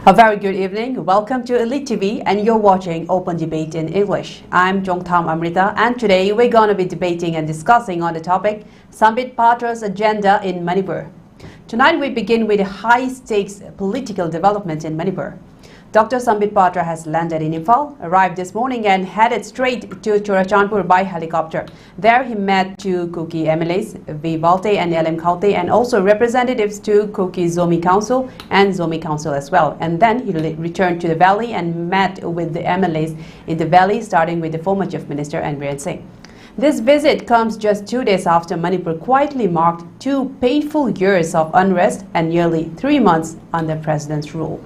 A very good evening. Welcome to ELITETV and you're watching Open Debate in English. I'm Chongtham Amrita and today we're going to be debating and discussing on the topic SAMBIT PATRA'S agenda in Manipur. Tonight we begin with a high-stakes political development in Manipur. Dr. Sambit Patra has landed in Imphal, arrived this morning and headed straight to Churachandpur by helicopter. There he met two Kuki MLAs, V. Valte and LM Khaute, and also representatives to Kuki Zomi Council and Zomi Council as well. And then he returned to the valley and met with the MLAs in the valley, starting with the former Chief Minister Dhiren A. This visit comes just 2 days after Manipur quietly marked 2 painful years of unrest and nearly 3 months under President's rule.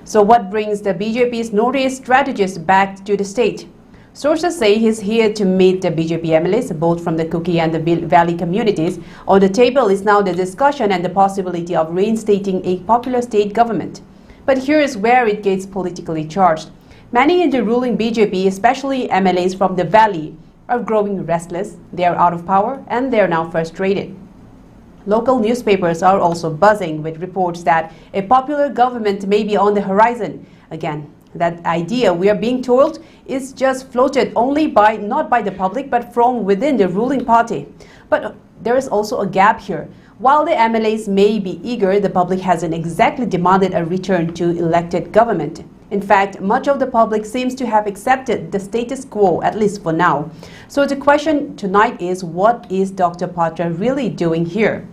So what brings the BJP's notorious strategist back to the state? Sources say he's here to meet the BJP MLAs, both from the Kuki and the Valley communities. On the table is now the discussion and the possibility of reinstating a popular state government. But here is where it gets politically charged. Many in the ruling BJP, especially MLAs from the Valley, are growing restless. They are out of power and they are now frustrated. Local newspapers are also buzzing with reports that a popular government may be on the horizon. Again, that idea, we are being told, is just floated only not by the public but from within the ruling party. But there is also a gap here. While the MLAs may be eager, the public hasn't exactly demanded a return to elected government. In fact, much of the public seems to have accepted the status quo, at least for now. So the question tonight is, what is Dr. Patra really doing here?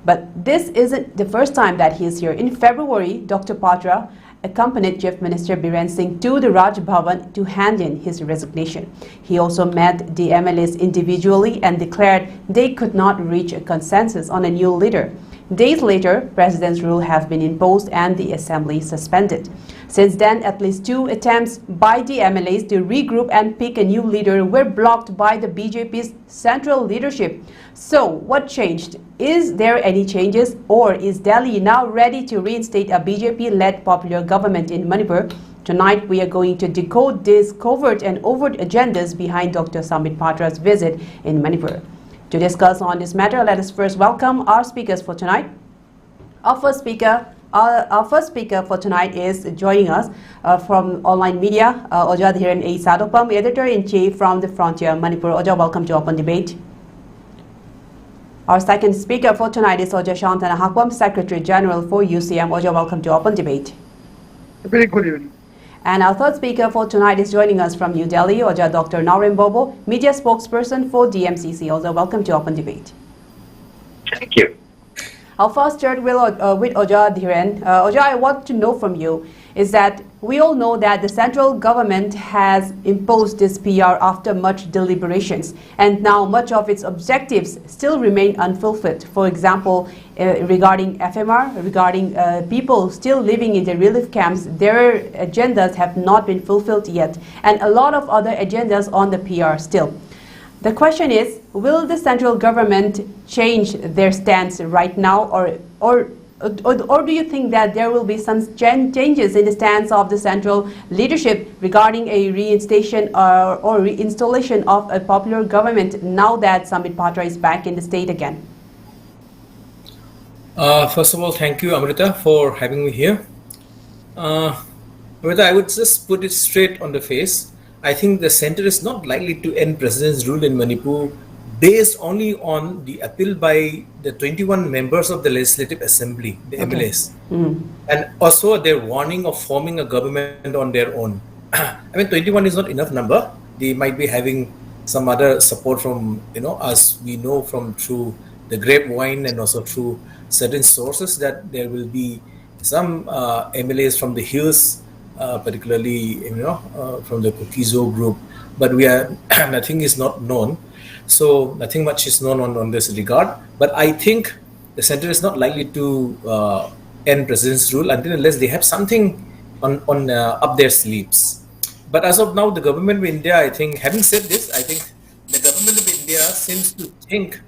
But this isn't the first time that he is here. In February, Dr. Patra accompanied Chief Minister Dhiren Singh to the Raj Bhavan to hand in his resignation. He also met the MLAs individually and declared they could not reach a consensus on a new leader. Days later, President's rule has been imposed and the assembly suspended. Since then, at least 2 attempts by the MLAs to regroup and pick a new leader were blocked by the BJP's central leadership. So, what changed? Is there any changes, or is Delhi now ready to reinstate a BJP-led popular government in Manipur? Tonight, we are going to decode these covert and overt agendas behind Dr. Sambit Patra's visit in Manipur. To discuss on this matter, let us first welcome our speakers for tonight. Our first speaker for tonight is joining us from online media, Oja Dhiren A. Sadokpam, Editor-in-Chief from the Frontier Manipur. Oja, welcome to Open Debate. Our second speaker for tonight is Oja Shanta Nahakpam, Secretary General for UCM. Oja, welcome to Open Debate. Very good evening. And our third speaker for tonight is joining us from New Delhi, Oja Dr. Naorem Bobo, Media Spokesperson for DMCC. Oja, welcome to Open Debate. Thank you. I'll first start with Oja Dhiren. Oja, I want to know from you is that we all know that the central government has imposed this PR after much deliberations, and now much of its objectives still remain unfulfilled. For example, regarding FMR, regarding people still living in the relief camps, their agendas have not been fulfilled yet, and a lot of other agendas on the PR still. The question is, will the central government change their stance right now, or do you think that there will be some changes in the stance of the central leadership regarding a reinstatation or reinstallation of a popular government now that Sambit Patra is back in the state again? First of all, thank you, Amrita, for having me here. Amrita, I would just put it straight on the face. I think the center is not likely to end President's rule in Manipur based only on the appeal by the 21 members of the Legislative Assembly, the MLAs, and also their warning of forming a government on their own. I mean, 21 is not enough number. They might be having some other support from, as we know from through the grapevine and also through certain sources that there will be some MLAs from the hills, particularly from the Kukizo group, but nothing is not known. So nothing much is known on this regard. But I think the center is not likely to end President's rule unless they have something on up their sleeves. But as of now, the government of India, I think, having said this, I think the government of India seems to think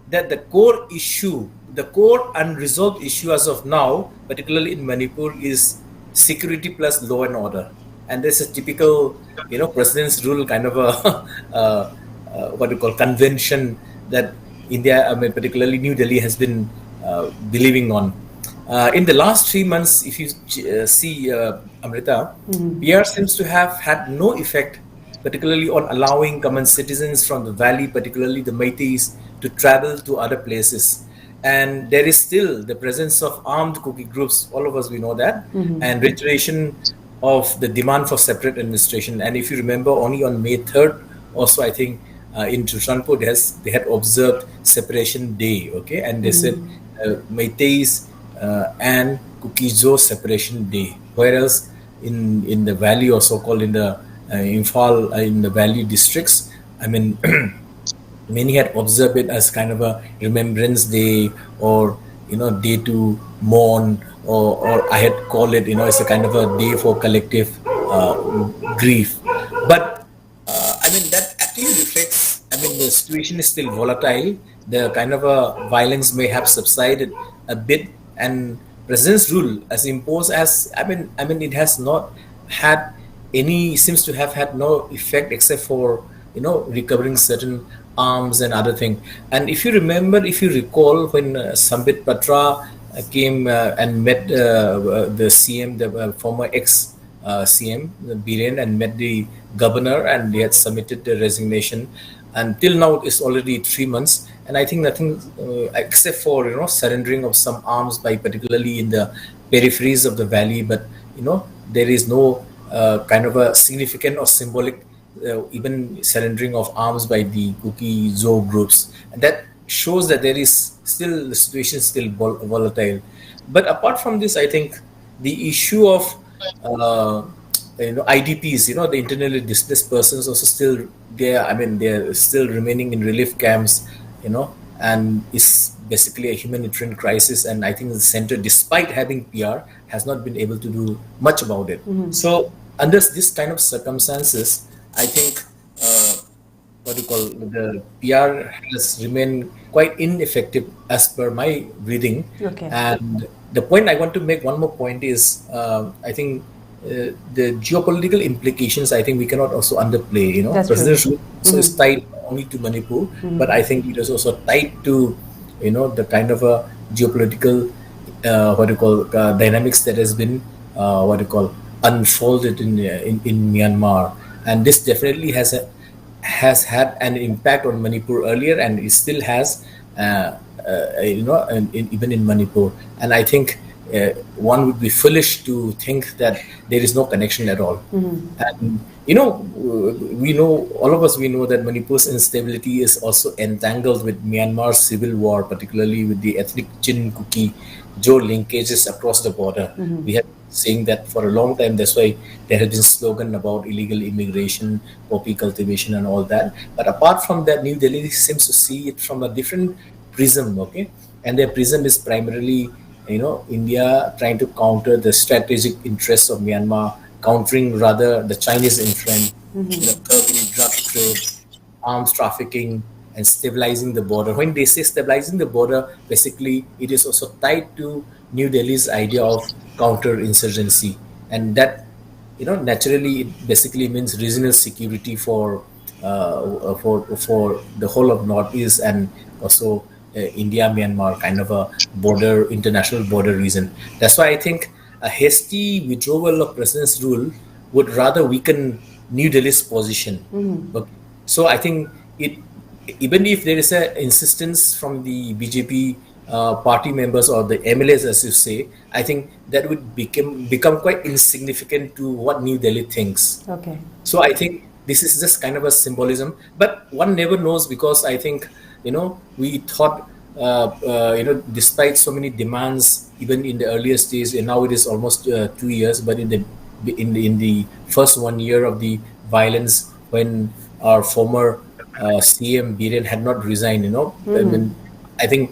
that the core issue, the core unresolved issue as of now, particularly in Manipur, is security plus law and order. And this is typical, President's rule kind of a what we call convention that India, particularly New Delhi, has been believing on. in the last 3 months, if you see, Amrita, PR seems to have had no effect, particularly on allowing common citizens from the valley, particularly the Meiteis, to travel to other places. And there is still the presence of armed Kuki groups, all of us we know that, and reiteration of the demand for separate administration. And if you remember, only on May 3rd, also I think in Chushanpur they had observed Separation Day, okay, and they said Meiteis and Kukizo Separation Day, whereas in the valley, or so-called in the Imphal, in the valley districts, I mean, many had observed it as kind of a remembrance day, or day to mourn, or I had called it, it's a kind of a day for collective grief. But I mean, that actually reflects, I mean, the situation is still volatile. The kind of a violence may have subsided a bit, and president's rule as imposed as, I mean, it has not had seems to have had no effect, except for recovering certain arms and other thing. And if you recall, when SAMBIT Patra came and met the CM, the former ex CM Dhiren, and met the governor, and they had submitted the resignation. Until now, it's already 3 months, and I think nothing except for surrendering of some arms by, particularly in the peripheries of the valley. But there is no kind of a significant or symbolic even surrendering of arms by the Kuki Zo groups, and that shows that the situation is still volatile. But apart from this, I think the issue of IDPs, the internally displaced persons, also still there. I mean, they're still remaining in relief camps, and it's basically a humanitarian crisis. And I think the center, despite having PR, has not been able to do much about it. So under this kind of circumstances, I think the PR has remained quite ineffective as per my reading. Okay. And the point I want to make, one more point, is I think the geopolitical implications, I think we cannot also underplay. President's rule is tied only to Manipur, but I think it is also tied to the kind of a geopolitical dynamics that has been unfolded in Myanmar. And this definitely has had an impact on Manipur earlier, and it still has, even in Manipur. And I think one would be foolish to think that there is no connection at all. And all of us know that Manipur's instability is also entangled with Myanmar's civil war, particularly with the ethnic Chin Kuki Jo linkages across the border. We have saying that for a long time. That's why there has been slogan about illegal immigration, poppy cultivation, and all that. But apart from that, New Delhi seems to see it from a different prism, okay? And their prism is primarily, India trying to counter the strategic interests of Myanmar, countering rather the Chinese influence, curbing drug trade, arms trafficking, and stabilizing the border. When they say stabilizing the border, basically it is also tied to New Delhi's idea of counter-insurgency, and that naturally it basically means regional security for the whole of Northeast, and also India Myanmar kind of a international border region. That's why I think a hasty withdrawal of president's rule would rather weaken New Delhi's position. Okay. So I think even if there is an insistence from the BJP party members or the MLAs, as you say, I think that would become quite insignificant to what New Delhi thinks. Okay. So I think this is just kind of a symbolism, but one never knows, because I think we thought despite so many demands, even in the earlier stage, and now it is almost 2 years, but in the first 1 year of the violence, when our former CM Dhiren had not resigned, I mean, I think,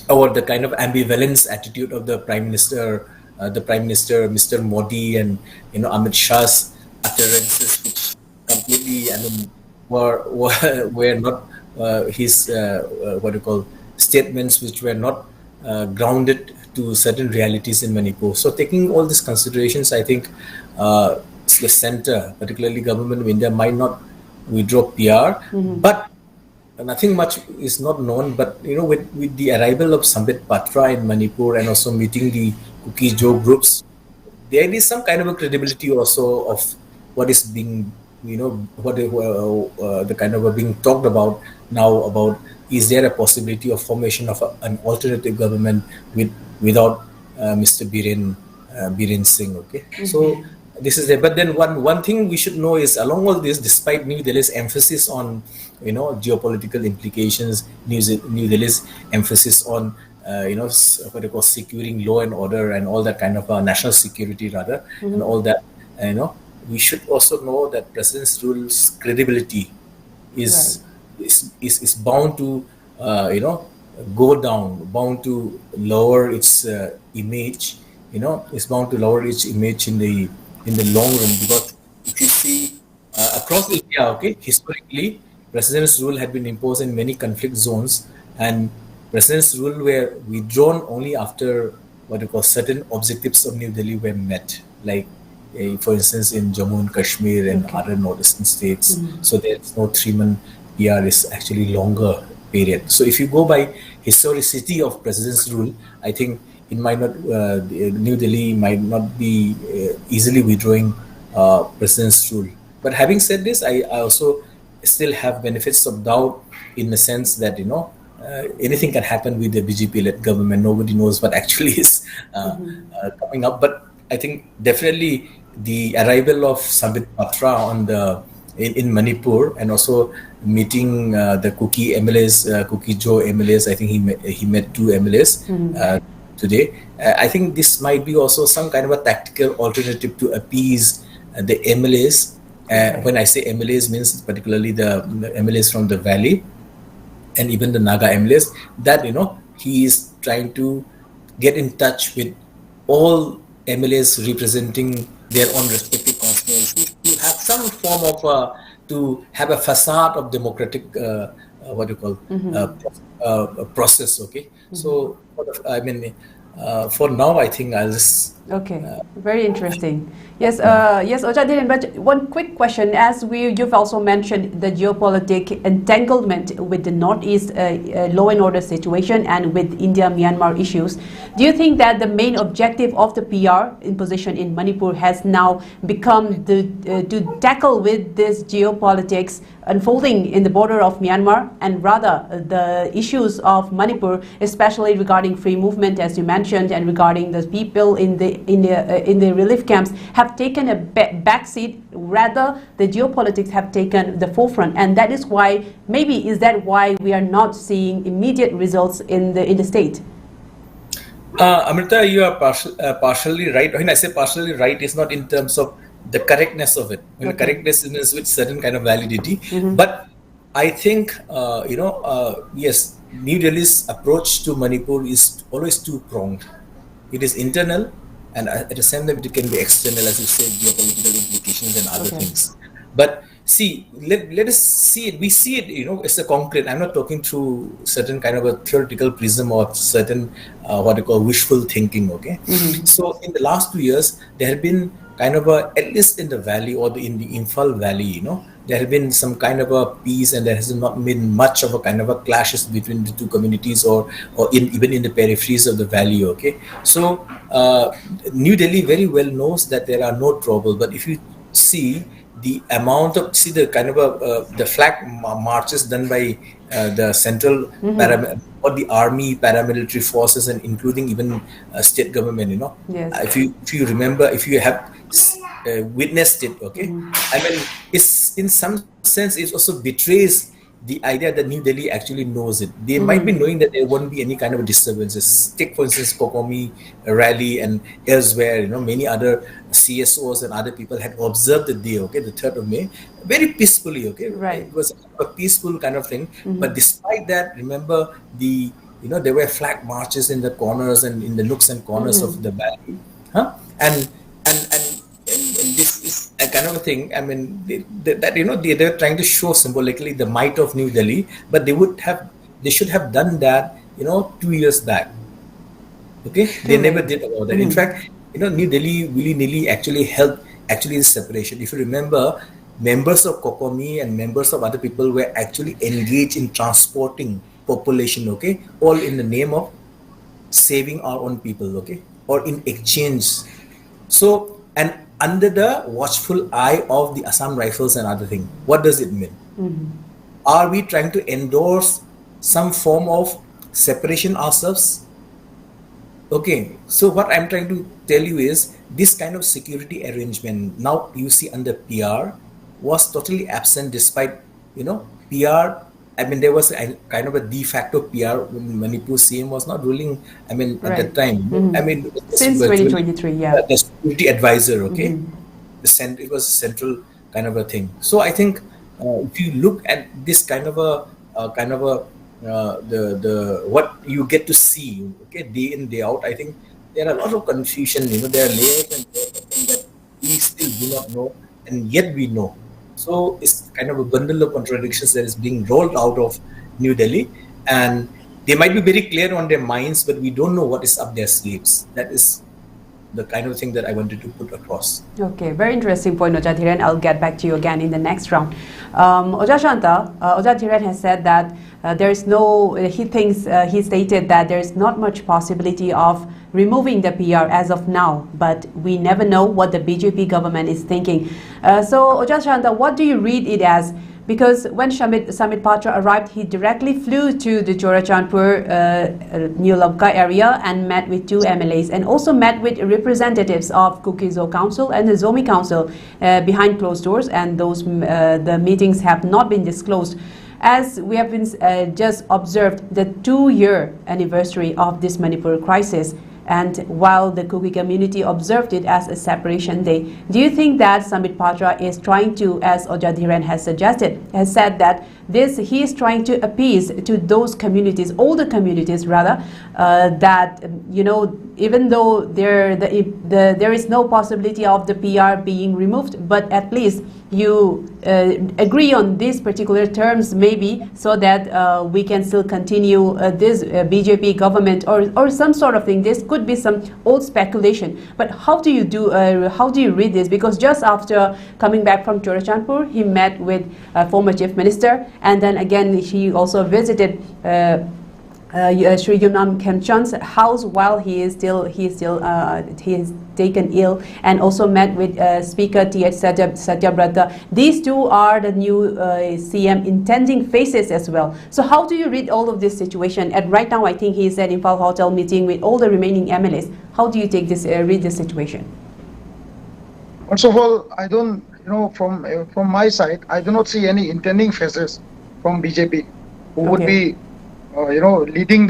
or the kind of ambivalence attitude of the Prime Minister, Mr. Modi, and Amit Shah's utterances, which completely, I mean, were not his statements, which were not grounded to certain realities in Manipur. So taking all these considerations, I think the center, particularly government of India, might not withdraw PR, but nothing much is not known, but with the arrival of Sambit Patra in Manipur and also meeting the Kuki Joe groups, there is some kind of a credibility also of what is being, what the kind of being talked about now about is there a possibility of formation of an alternative government without Mr. Dhiren Singh, okay? So this is there. But then one thing we should know is along all this, despite New Delhi's emphasis on geopolitical implications, New Delhi's emphasis on what they call securing law and order and all that kind of national security rather, and all that, we should also know that President Rule's credibility is bound to go down, bound to lower its image. It's bound to lower its image in the long run, because if you see across India, okay, historically, President's rule had been imposed in many conflict zones, and President's rule were withdrawn only after what you call certain objectives of New Delhi were met, like for instance in Jammu and Kashmir and other northeastern states. So there's no 3-month PR is actually longer period. So if you go by historicity of President's rule, I think it might not New Delhi might not be easily withdrawing President's rule. But having said this, I also still have benefits of doubt in the sense that anything can happen with the BJP-led government. Nobody knows what actually is coming up. But I think definitely the arrival of Sambit Patra in Manipur, and also meeting the Kuki MLAs, Kuki Joe MLAs. I think he met 2 MLAs today. I think this might be also some kind of a tactical alternative to appease the MLAs. When I say MLAs, means particularly the MLAs from the valley and even the Naga MLAs, that he is trying to get in touch with all MLAs representing their own respective constituencies to have some form of to have a facade of democratic process. Okay, so for now, I think I'll just. Okay, very interesting. Yes, yes, Oja Dhiren, but one quick question. As you've also mentioned the geopolitical entanglement with the Northeast law and order situation and with India-Myanmar issues, do you think that the main objective of the PR imposition in Manipur has now become to tackle with this geopolitics unfolding in the border of Myanmar, and rather the issues of Manipur, especially regarding free movement, as you mentioned, and regarding the people in the relief camps, have taken a backseat? Rather, the geopolitics have taken the forefront, and that is why why we are not seeing immediate results in the state? Amrita, you are partially right. When I say partially right, it's not in terms of the correctness of it. When the correctness is with certain kind of validity, but I think yes, New Delhi's approach to Manipur is always two-pronged. It is internal, and at the same time it can be external, as you said, geopolitical implications and other things. But see, let us see it. We see it, it's a concrete. I'm not talking through certain kind of a theoretical prism or certain what you call wishful thinking. Okay, so in the last 2 years, there have been kind of at least in the valley or in the Imphal Valley, there have been some kind of a peace, and there has not been much of a kind of a clashes between the two communities or even in the peripheries of the valley. Okay, so New Delhi very well knows that there are no trouble, but if you see the amount of the kind of the flag marches done by the central or the army, paramilitary forces, and including even state government, Yes. If you remember, if you have witnessed it, okay, I mean, it's in some sense it also betrays the idea that New Delhi actually knows it. They might be knowing that there won't be any kind of disturbances. Take, for instance, Kokomi rally and elsewhere, many other CSOs and other people had observed the day, okay, the 3rd of May, very peacefully, okay. Right. It was a peaceful kind of thing. But despite that, remember there were flag marches in the corners and in the nooks and corners of the valley, and this is a kind of a thing. I mean, they're trying to show symbolically the might of New Delhi, but they should have done that 2 years back. Okay, they never did about that. In fact, New Delhi willy-nilly actually helped the separation. If you remember, members of Kokomi and members of other people were actually engaged in transporting population, okay, all in the name of saving our own people, okay, or in exchange. So, and under the watchful eye of the Assam Rifles and other thing, what does it mean? Are we trying to endorse some form of separation ourselves? Okay, so what I'm trying to tell you is this kind of security arrangement now you see under PR was totally absent despite, PR. I mean, there was a kind of a de facto PR when Manipur CM was not ruling. I mean, at that time, I mean, since 2023, yeah, the security advisor, okay, it was a central kind of a thing. So I think if you look at this kind of the what you get to see, okay, day in day out, I think there are a lot of confusion. There are layers and layers of things that we still do not know, and yet we know. So it's kind of a bundle of contradictions that is being rolled out of New Delhi, and they might be very clear on their minds, but we don't know what is up their sleeves. That is the kind of thing that I wanted to put across. Okay, very interesting point, Oja Dhiren. I'll get back to you again in the next round. Oja Shanta, Oja Dhiren has said that there is no, he stated that there is not much possibility of removing the PR as of now, but we never know what the BJP government is thinking. So, Oja Shanta, what do you read it as? Because when Samit Patra arrived, he directly flew to the Chorachandpur, New Lamka area and met with 2 MLAs and also met with representatives of Kukizo Council and the Zomi Council behind closed doors, and those the meetings have not been disclosed. As we have been just observed the 2-year anniversary of this Manipur crisis, and while the Kuki community observed it as a separation day, do you think that Samit Patra is trying to, as Oja Dhiren has suggested, has said that he is trying to appease to those communities, all the communities rather, that even though there is no possibility of the PR being removed, but at least you agree on these particular terms maybe, so that we can still continue this BJP government or some sort of thing. This could be some old speculation, but how do you read this? Because just after coming back from Chorachandpur, he met with former chief minister, and then again he also visited Shri Yunam Khemchand's house while he is taken ill, and also met with Speaker T.H. Satyabrata. These two are the new CM intending faces as well. So how do you read all of this situation? And right now I think he is at Imphal Hotel meeting with all the remaining MLAs. How do you take this, read this situation? First of all, I don't, from my side, I do not see any intending faces from BJP who would be leading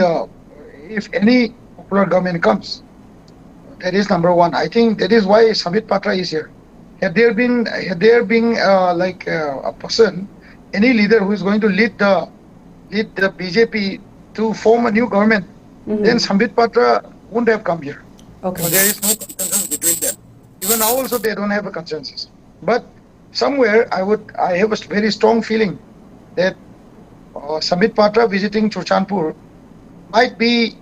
if any popular government comes. That is number one. I think that is why Samit Patra is here. Had there been a person, any leader who is going to lead the BJP to form a new government, then Samit Patra wouldn't have come here. Okay. So there is no consensus between them. Even now also they don't have a consensus. But somewhere I have a very strong feeling that Samit Patra visiting Chorachandpur might be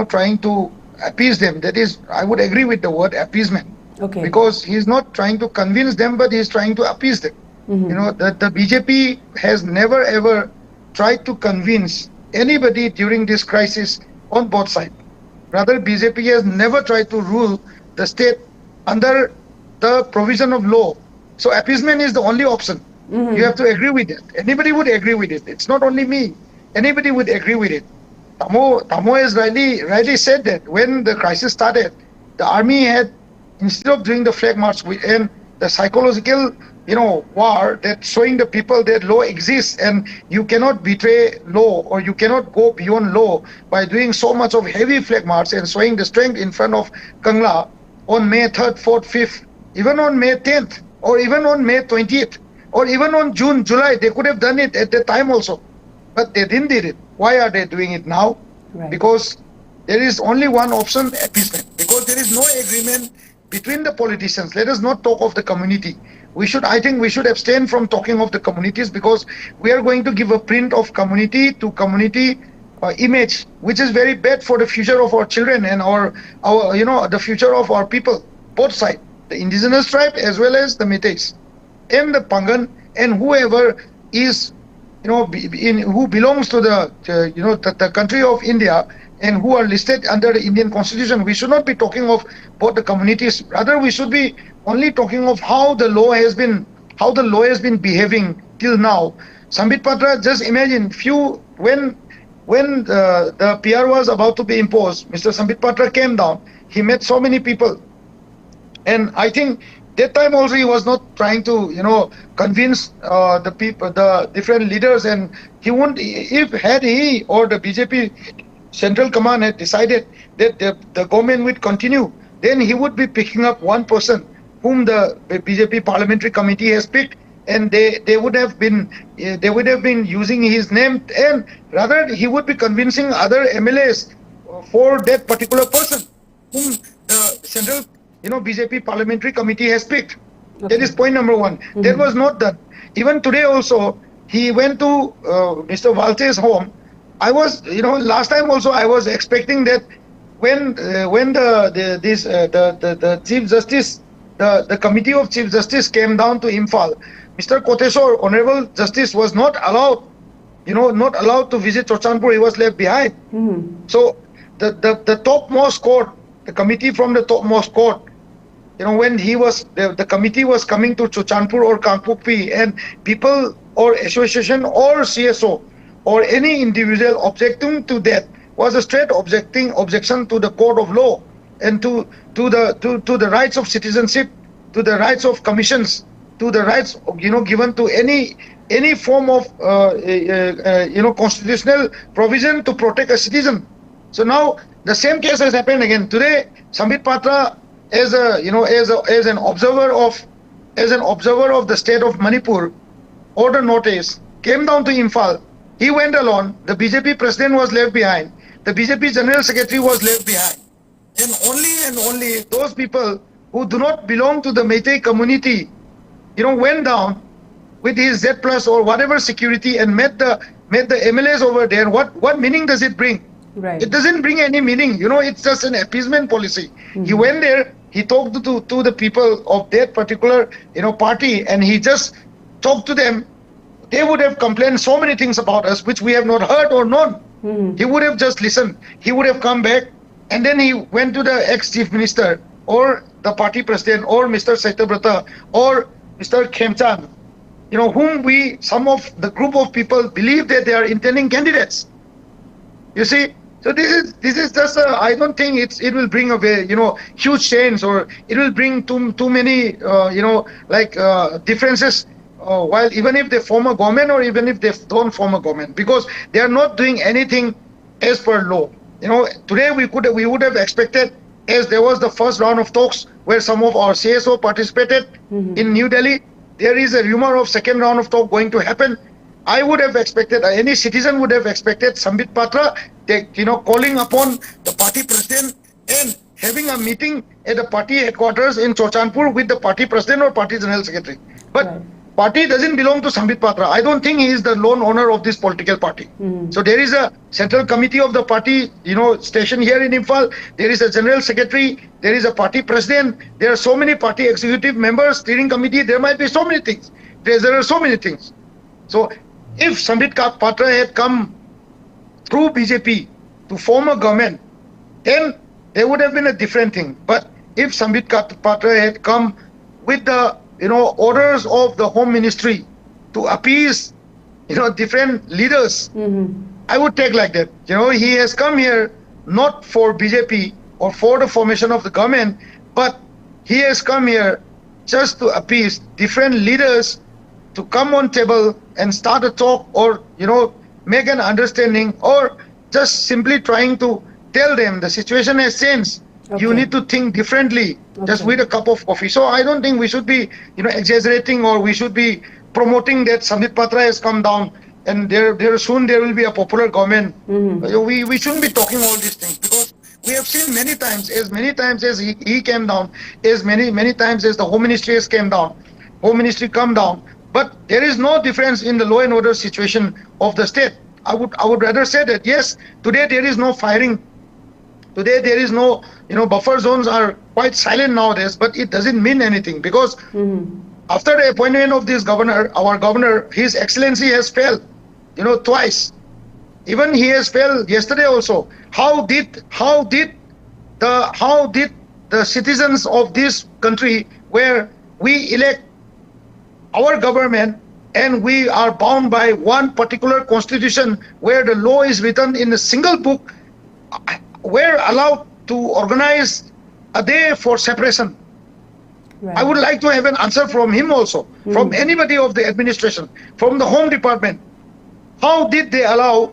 trying to appease them. That is, I would agree with the word appeasement. Okay. Because he is not trying to convince them, but he is trying to appease them. The BJP has never ever tried to convince anybody during this crisis on both sides. Rather, BJP has never tried to rule the state under the provision of law. So appeasement is the only option. You have to agree with it. Anybody would agree with it. It's not only me. Anybody would agree with it. Tamo has rightly said that when the crisis started, the army had, instead of doing the flag march and the psychological, war that showing the people that law exists and you cannot betray law or you cannot go beyond law by doing so much of heavy flag march and showing the strength in front of Kangla on May 3rd, 4th, 5th, even on May 10th or even on May 20th. Or even on June, July, they could have done it at that time also. But they didn't do it. Why are they doing it now? Right. Because there is only one option, appeasement. Because there is no agreement between the politicians. Let us not talk of the community. I think we should abstain from talking of the communities, because we are going to give a print of community to community image, which is very bad for the future of our children and our the future of our people, both sides, the indigenous tribe as well as the Metis. and the Pangan and whoever is, who belongs to the country of India and who are listed under the Indian Constitution. We should not be talking of both the communities. Rather, we should be only talking of how the law has been behaving till now. Sambit Patra, just imagine when the PR was about to be imposed, Mr. Sambit Patra came down. He met so many people, and I think that time also he was not trying to convince the people, the different leaders, and he wouldn't. If had he or the BJP Central Command had decided that the government would continue, then he would be picking up one person whom the BJP Parliamentary Committee has picked, and they would have been using his name, and rather he would be convincing other MLAs for that particular person whom the Central BJP Parliamentary Committee has picked. Okay. That is point number one. Mm-hmm. That was not done. Even today also, he went to Mr. Valte's home. I was, last time also I was expecting that when the Chief Justice, the Committee of Chief Justice came down to Imphal, Mr. Koteshwar, Honorable Justice, was not allowed, to visit Chochanpur. He was left behind. Mm-hmm. So the topmost court, the committee from the topmost court, when the committee was coming to Chochanpur or Kangpokpi, and people or association or CSO or any individual objecting to that was a straight objection to the code of law and to the rights of citizenship, to the rights of commissions, to the rights given to any form of constitutional provision to protect a citizen. So now the same case has happened again. Today, Sambit Patra, as an observer of the state of Manipur, order notice, came down to Imphal. He went alone. The BJP president was left behind. The BJP general secretary was left behind. And only those people who do not belong to the Meitei community, went down with his Z plus or whatever security and met the MLAs over there. What meaning does it bring? Right. It doesn't bring any meaning. It's just an appeasement policy. Mm-hmm. He went there, he talked to the people of that particular, party, and he just talked to them. They would have complained so many things about us, which we have not heard or known. Mm-hmm. He would have just listened. He would have come back, and then he went to the ex-chief minister or the party president or Mr. Saitabrata or Mr. Khemchan, whom some of the group of people believe that they are intending candidates. You see, so this is just I don't think it will bring a huge change, or it will bring too many differences. While even if they form a government or even if they don't form a government, because they are not doing anything as per law. Today we would have expected, as there was the first round of talks where some of our CSO participated in New Delhi. There is a rumor of second round of talk going to happen. I would have expected, any citizen would have expected Sambit Patra, calling upon the party president and having a meeting at the party headquarters in Chochanpur with the party president or party general secretary. But right. Party doesn't belong to Sambit Patra. I don't think he is the lone owner of this political party. So there is a central committee of the party, stationed here in Imphal. There is a general secretary. There is a party president. There are so many party executive members, steering committee. There might be so many things. There are so many things. So if Sambit Patra had come through BJP to form a government, then there would have been a different thing. But if Sambit Patra had come with the orders of the Home Ministry to appease, different leaders, I would take like that. He has come here not for BJP or for the formation of the government, but he has come here just to appease different leaders to come on table and start a talk, or, make an understanding, or just simply trying to tell them the situation has changed. Okay. You need to think differently, just with a cup of coffee. So I don't think we should be, exaggerating, or we should be promoting that Sambit Patra has come down and soon there will be a popular government. We shouldn't be talking all these things, because we have seen many times as he came down, as many times as the Home Ministry has come down. But there is no difference in the law and order situation of the state. I would rather say that yes, today there is no firing. Today there is no, buffer zones are quite silent nowadays, but it doesn't mean anything, because After the appointment of this governor, our governor, His Excellency has failed, twice. Even he has failed yesterday also. How did the citizens of this country, where we elect our government and we are bound by one particular constitution where the law is written in a single book, were allowed to organize a day for separation? Right. I would like to have an answer from him also, from anybody of the administration, from the Home Department. How did they allow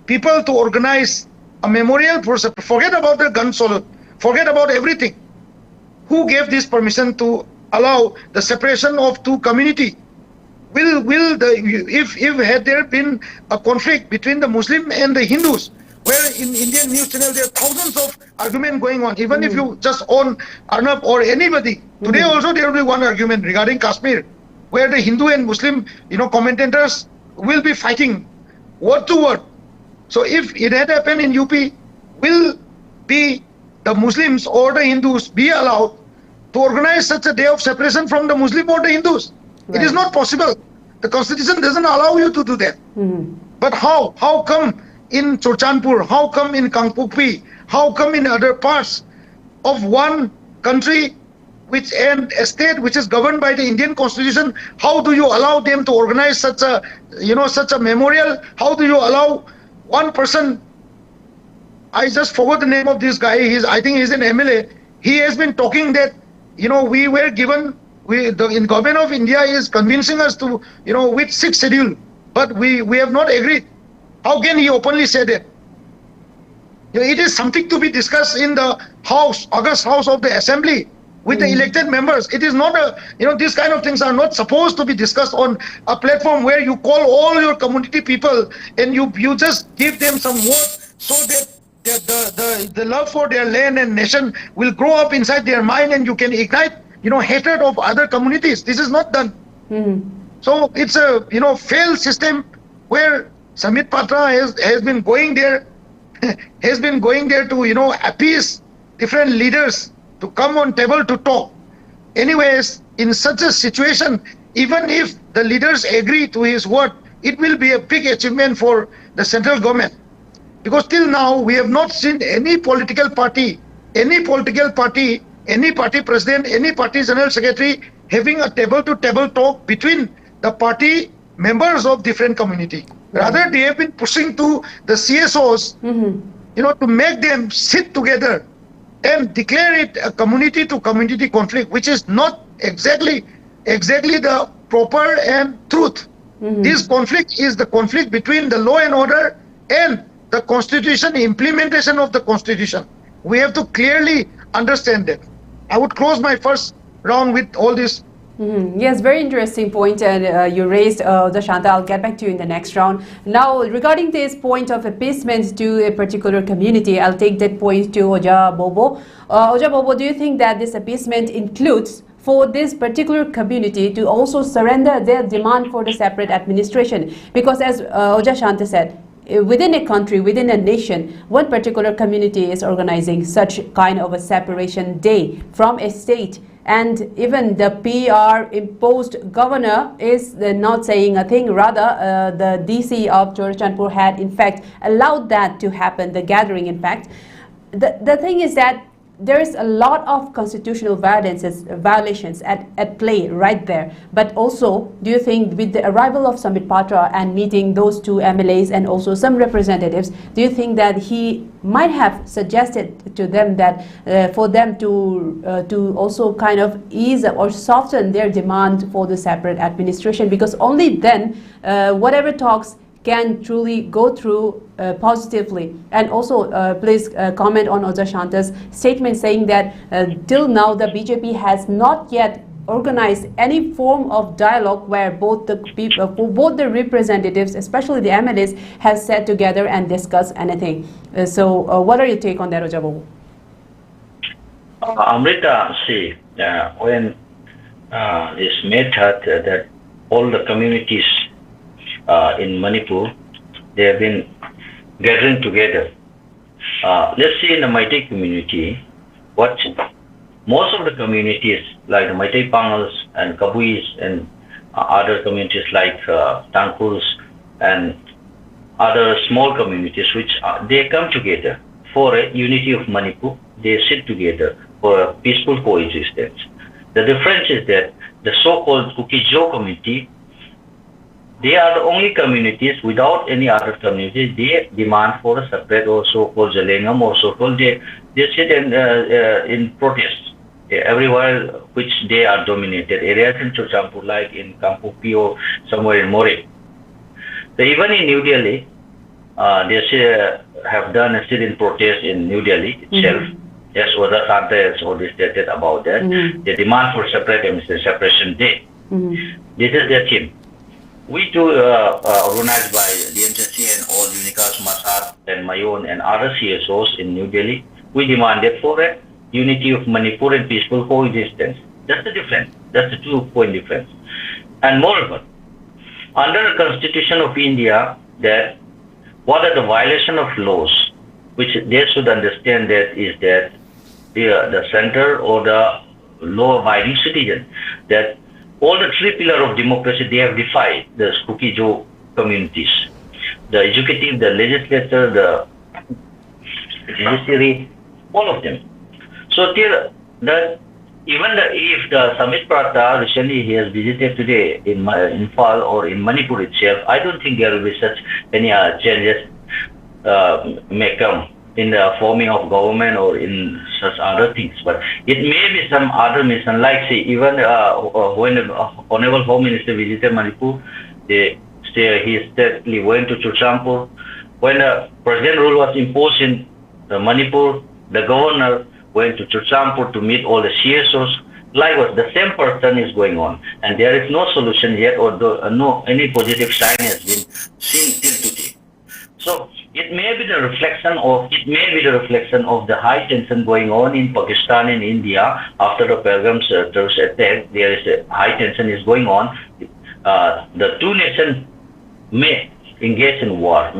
people to organize a memorial for, forget about the gun salute, forget about everything. Who gave this permission to allow the separation of two communities? If had there been a conflict between the Muslim and the Hindus, where in Indian news channel there are thousands of arguments going on, even if you just own Arnab or anybody, today also there will be one argument regarding Kashmir, where the Hindu and Muslim, commentators will be fighting word to word. So if it had happened in UP, will be the Muslims or the Hindus be allowed to organize such a day of separation from the Muslim or the Hindus? Right. It is not possible. The constitution doesn't allow you to do that. But how? How come in Chorchanpur? How come in Kangpokpi? How come in other parts of one country and a state which is governed by the Indian constitution? How do you allow them to organize such a memorial? How do you allow one person? I just forgot the name of this guy. I think he's an MLA. He has been talking that we were given. In government of India is convincing us to, with 6th schedule, but we have not agreed. How can he openly say that? It is something to be discussed in the House, August House of the Assembly with the elected members. It is not these kind of things are not supposed to be discussed on a platform where you call all your community people and you just give them some words so that the love for their land and nation will grow up inside their mind, and you can ignite hatred of other communities. This is not done. So it's a failed system where Samit Patra has been going there, to appease different leaders to come on table to talk. Anyways, in such a situation, even if the leaders agree to his word, it will be a big achievement for the central government, because till now we have not seen any political party, any party president, any party general secretary having a table-to-table talk between the party members of different community. Rather, they have been pushing to the CSOs, to make them sit together and declare it a community-to-community conflict, which is not exactly the proper and truth. This conflict is the conflict between the law and order and the constitution, the implementation of the constitution. We have to clearly understand that. I would close my first round with all this. Yes, very interesting point, and you raised the Shanta. I'll get back to you in the next round. Now, regarding this point of appeasement to a particular community, I'll take that point to Oja Bobo. Oja Bobo, do you think that this appeasement includes for this particular community to also surrender their demand for the separate administration? Because as Oja Shanta said, within a country, within a nation, one particular community is organizing such kind of a separation day from a state, and even the PR imposed governor is not saying a thing. Rather, the DC of Chorchanpur had in fact allowed that to happen, the gathering in fact. The thing is that there is a lot of constitutional violations at play right there. But also, do you think with the arrival of Samit Patra and meeting those two MLAs and also some representatives, do you think that he might have suggested to them that for them to also kind of ease or soften their demand for the separate administration? Because only then whatever talks can truly go through positively. And also, please comment on Oja Shanta's statement saying that till now the BJP has not yet organized any form of dialogue where both the people, both the representatives, especially the MLAs, have sat together and discussed anything. So, what are your take on that, Oja Bobo? Amrita, see, when this method that all the communities in Manipur, they have been gathering together. Let's see in the Meitei community, what most of the communities like the Meitei Pangals and Kabuis and other communities like Tangkuls and other small communities, which they come together for a unity of Manipur. They sit together for a peaceful coexistence. The difference is that the so-called Kuki-Jo community, they are the only communities without any other communities. They demand for a separate or so-called Jalengam or so-called, they sit in protest everywhere which they are dominated. Areas in Chochampur, like in Kampupi or somewhere in More. So even in New Delhi, they have done a sit-in protest in New Delhi itself. Yes, Oda Santa has already stated about that. They demand for separation day. This is their theme. We too, organized by DMCC and all Unicas, Masat and Mayon and other CSOs in New Delhi, we demanded for a unity of Manipur and peaceful coexistence. That's the difference. That's the 2-point difference. And moreover, under the Constitution of India, that what are the violation of laws, which they should understand that is that the center or the law-abiding citizen, that all the 3 pillars of democracy, they have defied the Kuki-Jo communities. The executive, the legislature, the judiciary, all of them. So till that, if the Samit Patra recently he has visited today in Imphal or in Manipur itself, I don't think there will be such any changes may come in the forming of government or in such other things. But it may be some other mission, like say even when the Honorable Home Minister visited Manipur, he steadily went to Chochampur. When the president rule was imposed in Manipur, the governor went to Chochampur to meet all the CSOs. Likewise, the same pattern is going on, and there is no solution yet, or no any positive sign has been seen till today. So it may be the reflection of the high tension going on in Pakistan and India after the Pahalgam terrorist attack. There is a high tension is going on. The two nations may engage in war,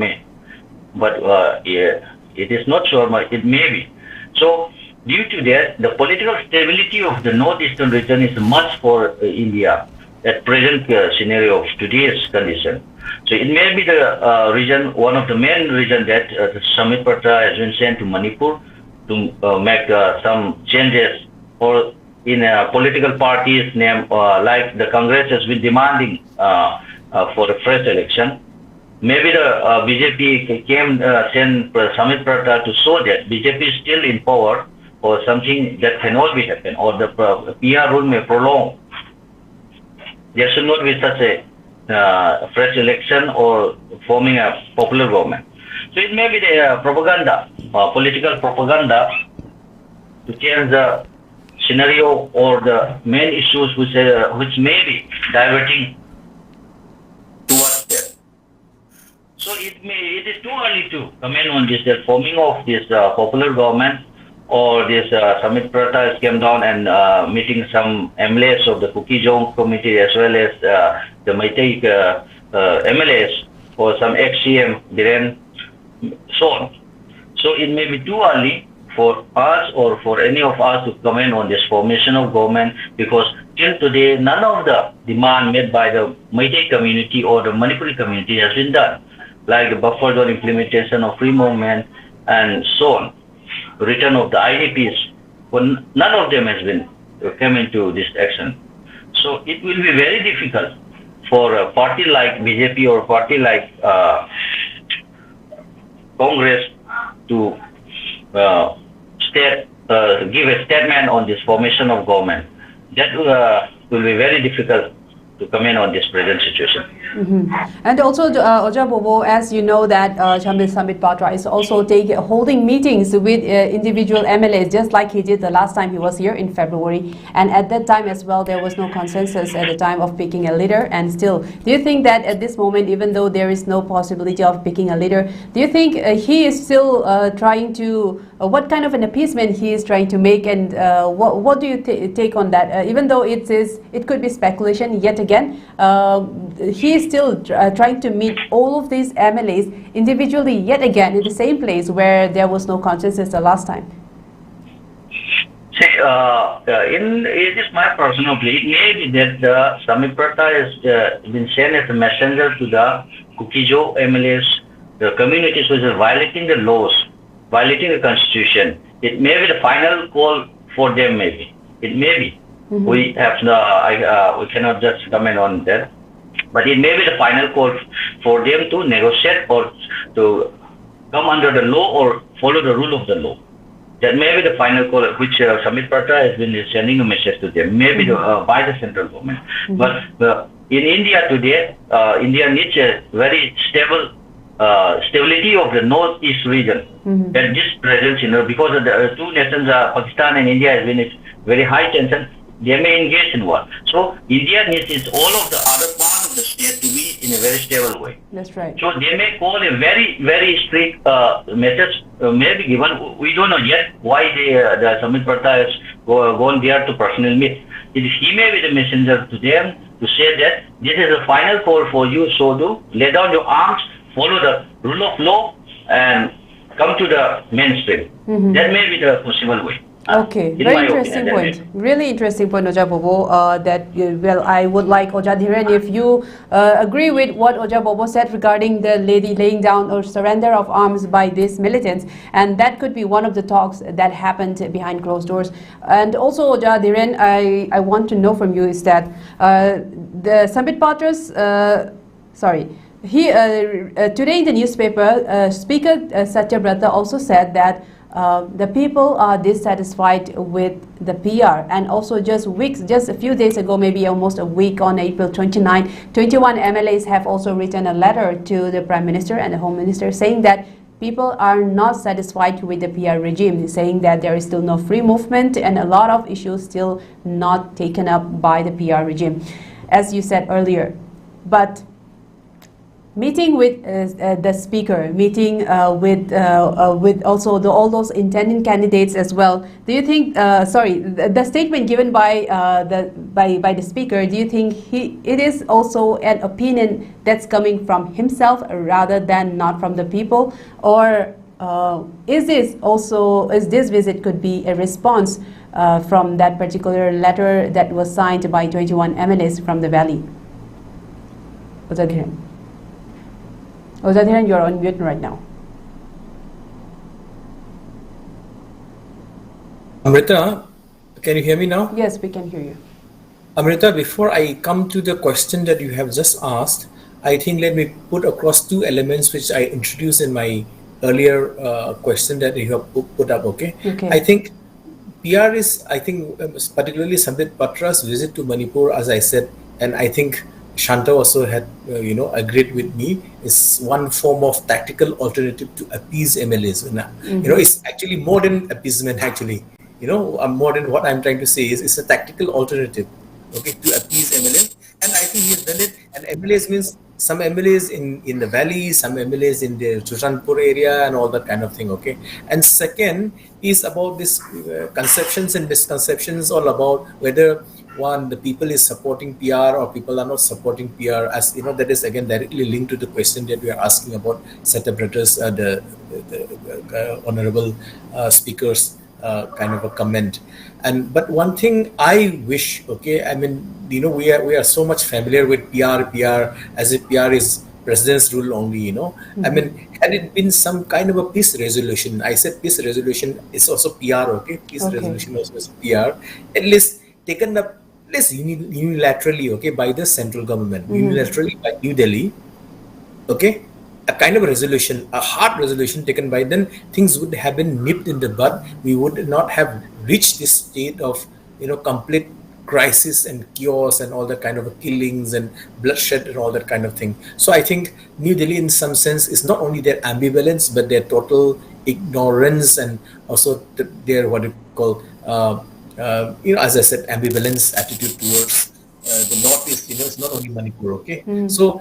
but it is not sure. But it may be. So due to that, the political stability of the northeastern region is a must for India at present scenario of today's condition. So it may be the region, one of the main reasons that the Samit Patra has been sent to Manipur to make some changes, or in political parties name, like the Congress has been demanding for a fresh election. Maybe the BJP sent Samit Patra to show that BJP is still in power, or something that cannot be happen, or the PR rule may prolong. There should not be such a fresh election or forming a popular government. So it may be the propaganda, political propaganda, to change the scenario or the main issues which may be diverting towards that. So it is too early to comment on this, the forming of this popular government, or this Samit Patra came down and meeting some MLAs of the Kuki-Jo committee, as well as the Meitei MLAs or some ex-CM, Dhiren, so on. So it may be too early for us or for any of us to comment on this formation of government, because till today none of the demand made by the Meitei community or the Manipuri community has been done, like the buffer zone implementation of free movement and so on. Return of the IDPs, well, none of them has been come into this action. So it will be very difficult for a party like BJP or a party like Congress to give a statement on this formation of government. That will be very difficult to comment on this present situation. And also, Oja Bobo, as you know that Samit Patra is also holding meetings with individual MLAs, just like he did the last time he was here in February. And at that time as well, there was no consensus at the time of picking a leader. And still, do you think that at this moment, even though there is no possibility of picking a leader, do you think he is still trying to, what kind of an appeasement he is trying to make, and what do you take on that? Even though it could be speculation yet again, he is still trying to meet all of these MLAs individually yet again in the same place where there was no consensus the last time. See, it is my personal belief. It may be that Samit Patra has been sent as a messenger to the Kukijo MLAs, the communities which are violating the laws, violating the constitution. It may be the final call for them. Maybe it may be. We have we cannot just comment on that, but it may be the final call for them to negotiate or to come under the law or follow the rule of the law. That may be the final call which Samit Patra has been sending a message to them, maybe by the central government. But in India today, India needs a very stable stability of the northeast region. That this presence, because of the two nations, Pakistan and India, has been at very high tension. They may engage in war. So India needs all of the other part of the state to be in a very stable way. That's right. So they may call a very, very strict message, maybe given. We don't know yet why the Samit Patra has gone there to personally meet. He may be the messenger to them to say that this is a final call for you, so do lay down your arms, follow the rule of law, and come to the mainstream. That may be the possible way. Okay, very interesting point. Really interesting point, Oja Bobo. Well, I would like Oja Dhiren, if you agree with what Oja Bobo said regarding the lady laying down or surrender of arms by these militants, and that could be one of the talks that happened behind closed doors. And also, Oja Dhiren, I want to know from you is that the Samit Patra'S, today in the newspaper, Speaker Satyabrata also said that the people are dissatisfied with the PR, and also just a few days ago, maybe almost a week, on April 29, 21 MLAs have also written a letter to the Prime Minister and the Home Minister saying that people are not satisfied with the PR regime, saying that there is still no free movement and a lot of issues still not taken up by the PR regime, as you said earlier. But meeting with the speaker, meeting with also all those intending candidates as well. Do you think? The statement given by the speaker. Do you think it is also an opinion that's coming from himself rather than not from the people, or is this visit could be a response from that particular letter that was signed by 21 MLAs from the Valley? Oja Dhiren, you're on mute right now. Amrita, can you hear me now? Yes, we can hear you. Amrita, before I come to the question that you have just asked, I think let me put across two elements which I introduced in my earlier question that you have put up, okay? I think PR is, particularly Samit Patra'S visit to Manipur, as I said, and I think Shanta also had, agreed with me, is one form of tactical alternative to appease MLAs. It's actually more than appeasement, actually. More than what I'm trying to say is it's a tactical alternative, okay, to appease MLAs. And I think he's done it. And MLAs means some MLAs in the valley, some MLAs in the Chushanpur area and all that kind of thing, okay. And second is about this conceptions and misconceptions all about whether the people is supporting PR or people are not supporting PR, as that is again directly linked to the question that we are asking about Satyabrata's the honorable speaker's kind of a comment. But one thing I wish, okay, we are so much familiar with PR as if PR is president's rule only, had it been some kind of a peace resolution, I said peace resolution is also PR, okay, resolution also is PR, at least taken up unilaterally, okay, by the central government, unilaterally by New Delhi, okay, a kind of a resolution, a hard resolution taken by then, things would have been nipped in the bud. We would not have reached this state of, complete crisis and chaos and all that kind of killings and bloodshed and all that kind of thing. So I think New Delhi in some sense is not only their ambivalence, but their total ignorance and also their what you call as I said, ambivalence attitude towards the Northeast, it's not only Manipur, okay? So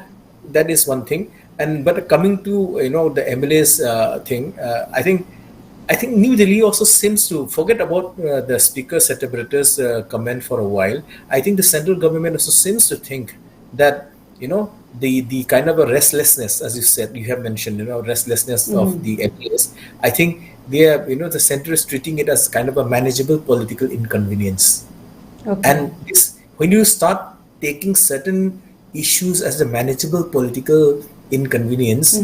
that is one thing. But coming to, the MLA's thing, I think New Delhi also seems to forget about the Speaker Satyabrata's comment for a while. I think the central government also seems to think that, the kind of a restlessness, as you said, you have mentioned, restlessness of the MLAs. I think they are, the center is treating it as kind of a manageable political inconvenience. Okay. And this, when you start taking certain issues as the manageable political inconvenience,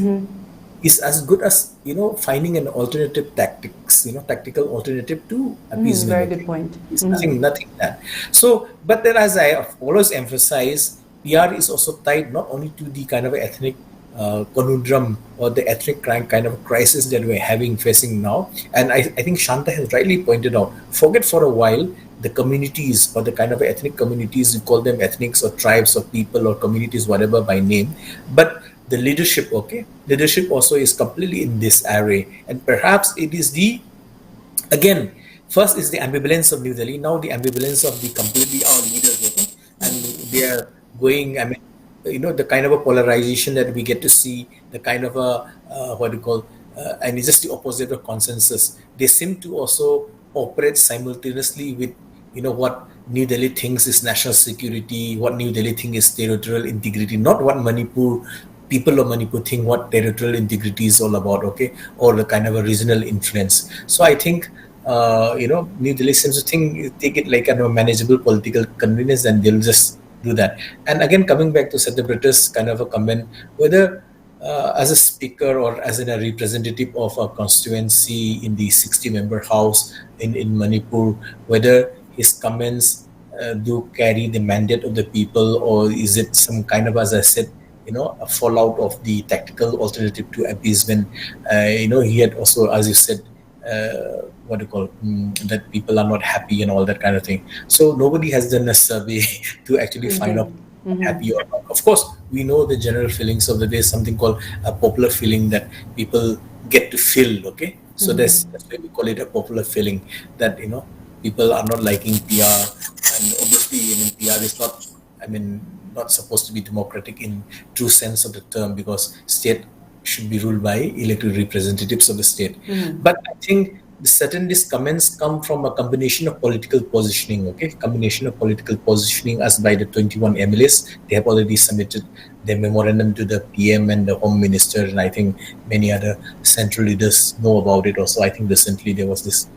is as good as finding an alternative tactical alternative to appeasement. Very good point. It's nothing that. So, but then, as I always emphasize, PR is also tied not only to the kind of ethnic conundrum or the ethnic kind of crisis that we're facing now. And I think Shanta has rightly pointed out, forget for a while the communities or the kind of ethnic communities, you call them ethnics or tribes or people or communities, whatever by name, but the leadership, leadership also is completely in this array. And perhaps it is again, first is the ambivalence of New Delhi, now the ambivalence of the completely our leaders, and they are going, the kind of a polarization that we get to see, the kind of and it's just the opposite of consensus. They seem to also operate simultaneously with, what New Delhi thinks is national security, what New Delhi thinks is territorial integrity, not what people of Manipur think what territorial integrity is all about, or the kind of a regional influence. So I think, New Delhi seems to take it like a manageable political convenience, and they'll just do that. And again, coming back to Sadokpam's kind of a comment, whether as a speaker or as a representative of a constituency in the 60-member house in Manipur, whether his comments do carry the mandate of the people, or is it some kind of, as I said, a fallout of the tactical alternative to appeasement. He had also, as you said, that people are not happy and all that kind of thing. So nobody has done a survey to actually find out happy or not. Of course, we know the general feelings of the day, something called a popular feeling that people get to feel, So that's why we call it a popular feeling, that, people are not liking PR. And obviously, PR is not supposed to be democratic in true sense of the term, because state should be ruled by elected representatives of the state. But I think these comments come from a combination of political positioning, combination of political positioning as by the 21 MLAs. They have already submitted their memorandum to the PM and the Home Minister, and I think many other central leaders know about it also. I think recently there was this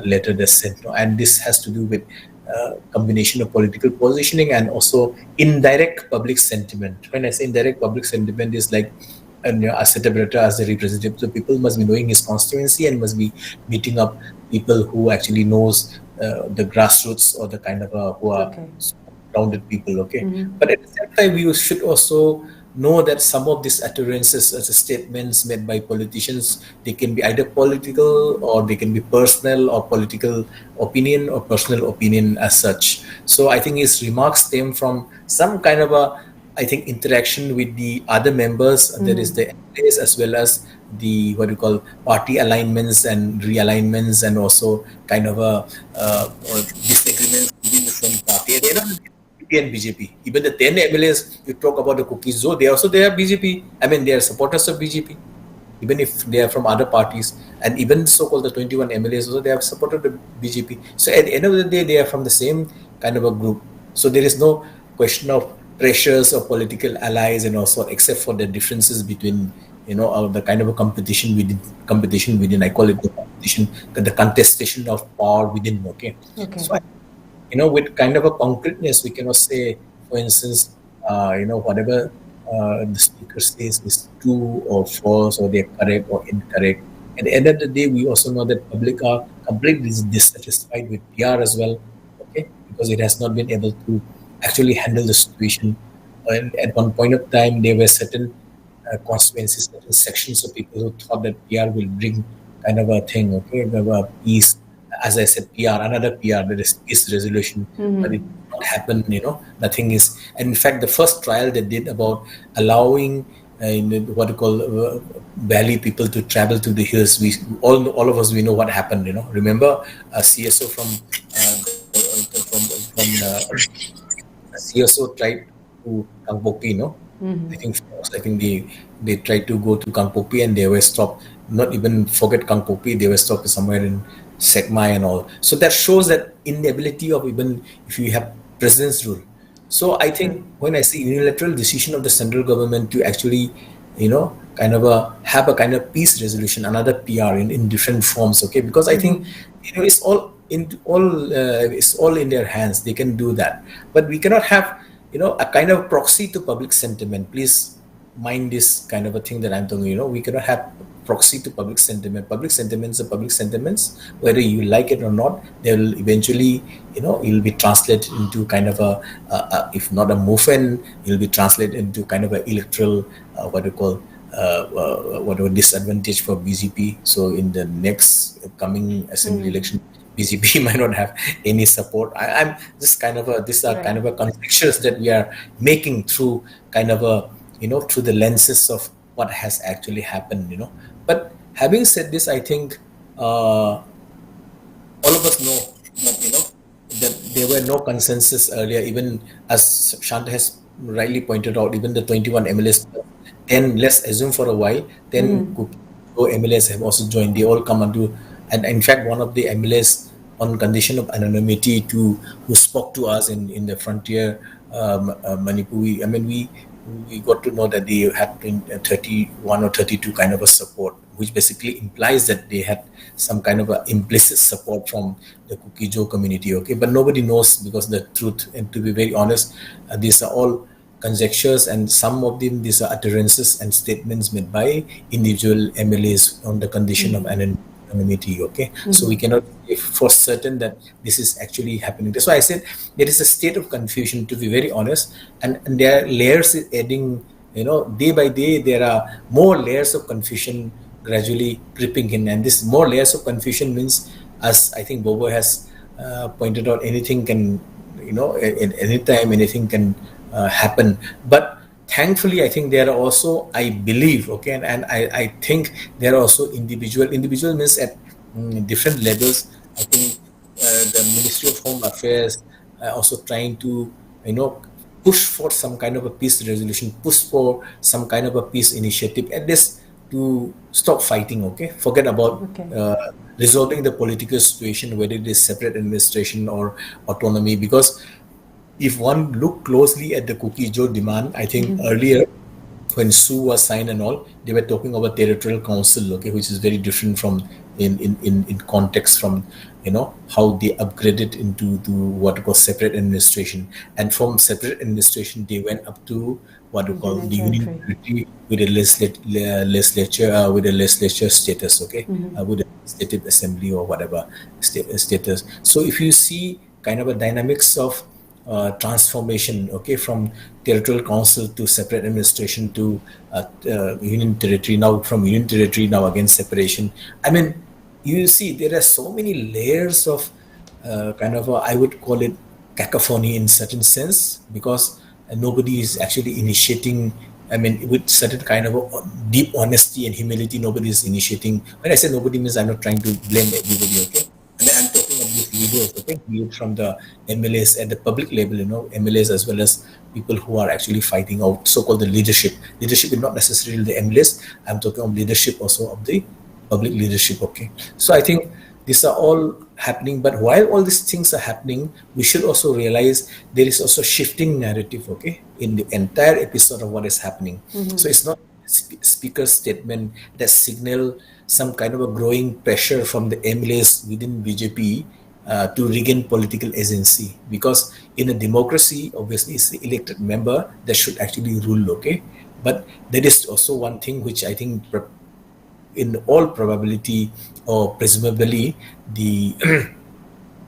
letter that said, and this has to do with combination of political positioning and also indirect public sentiment. When I say indirect public sentiment, is like, as Sadokpam as the representative, so people must be knowing his constituency and must be meeting up people who actually knows the grassroots or the kind of who are grounded people. But at the same time, we should also know that some of these utterances as statements made by politicians, they can be either political or they can be personal or political opinion or personal opinion as such. So I think his remarks stem from some kind of interaction with the other members. There is the MLAs as well as the party alignments and realignments, and also kind of disagreements within the same party. At the end of the day, and BJP, even the 10 MLAs you talk about the cookies, so they are BJP. They are supporters of BJP, even if they are from other parties, and even so-called the 21 MLAs also, they have supported the BJP. So at the end of the day, they are from the same kind of a group. So there is no question of pressures of political allies and also, except for the differences between the kind of a competition within. I call it the competition, the contestation of power within. So with kind of a concreteness, we cannot say, for instance, whatever the speaker says is true or false, or they're correct or incorrect. At the end of the day, we also know that public are completely dissatisfied with PR as well, because it has not been able to actually handle the situation. And at one point of time, there were certain constituencies, certain sections of people who thought that PR will bring kind of a thing, peace. As I said, another PR, that is peace resolution, but it did not happen, nothing is. And in fact, the first trial they did about allowing valley people to travel to the hills, all of us, we know what happened, Remember a CSO from CSO tried to Kangpopi, I think they tried to go to Kangpopi and they were stopped. Not even forget Kangpopi, they were stopped somewhere in Sekmai and all. So that shows that inability of, even if you have president's rule. So I think when I see unilateral decision of the central government to actually kind of have a kind of peace resolution, another PR in different forms, okay? Because I think it's all in their hands. They can do that, but we cannot have a kind of proxy to public sentiment. Please mind this kind of a thing that I'm talking. We cannot have proxy to public sentiment. Public sentiments are public sentiments, whether you like it or not. They will eventually, it will be translated into kind of a if not a movement, it will be translated into kind of an electoral whatever disadvantage for BJP. So in the next coming assembly election, BJP might not have any support. I'm just kind of these are kind of a contradictions that we are making through kind of a through the lenses of what has actually happened. But having said this, I think all of us know that that there were no consensus earlier. Even as Shanta has rightly pointed out, even the 21 MLS. Then let's assume for a while, then MLAs have also joined. They all come onto, and in fact, one of the MLAs on condition of anonymity who spoke to us in the frontier Manipuri. I mean, we got to know that they had 31 or 32 kind of a support, which basically implies that they had some kind of a implicit support from the Kukijo community. Okay, but nobody knows, because the truth, and to be very honest, these are all conjectures, and some of them, these are utterances and statements made by individual MLAs on the condition of anonymity. Okay, so we cannot say for certain that this is actually happening. That's why I said there is a state of confusion, to be very honest, and there are layers adding. Day by day there are more layers of confusion gradually creeping in, and this more layers of confusion means, as I think Bobo has pointed out, anything can, at any time anything can happen. But thankfully, I think there are also, I believe, okay, and I think there are also individual means at different levels. I think the Ministry of Home Affairs also trying to push for some kind of a peace resolution, push for some kind of a peace initiative, at least to stop fighting. Okay, forget about resolving the political situation, whether it is separate administration or autonomy, because if one look closely at the Kukijo demand, I think earlier when SU was signed and all, they were talking about territorial council, okay, which is very different from in context from how they upgraded into what we call separate administration, and from separate administration they went up to what we call the union territory with a legislature with a legislature status, okay, with a legislative assembly or whatever status. So if you see kind of a dynamics of transformation, okay, from territorial council to separate administration to union territory, now from union territory, now again separation. I mean, you see there are so many layers of kind of I would call it cacophony in certain sense, because nobody is actually initiating. I mean, with certain kind of deep honesty and humility, nobody is initiating. When I say nobody means I'm not trying to blame everybody, okay? I'm talking of these leaders, okay, be it from the MLAs at the public level, MLAs as well as people who are actually fighting out so-called the leadership. Leadership is not necessarily the MLAs. I'm talking of leadership also of the public leadership, okay? So I think these are all happening, but while all these things are happening, we should also realize there is also shifting narrative, okay, in the entire episode of what is happening. So it's not speaker's statement that signal some kind of a growing pressure from the MLAs within BJP to regain political agency, because in a democracy, obviously it's the elected member that should actually rule, okay? But there is also one thing which I think in all probability or presumably the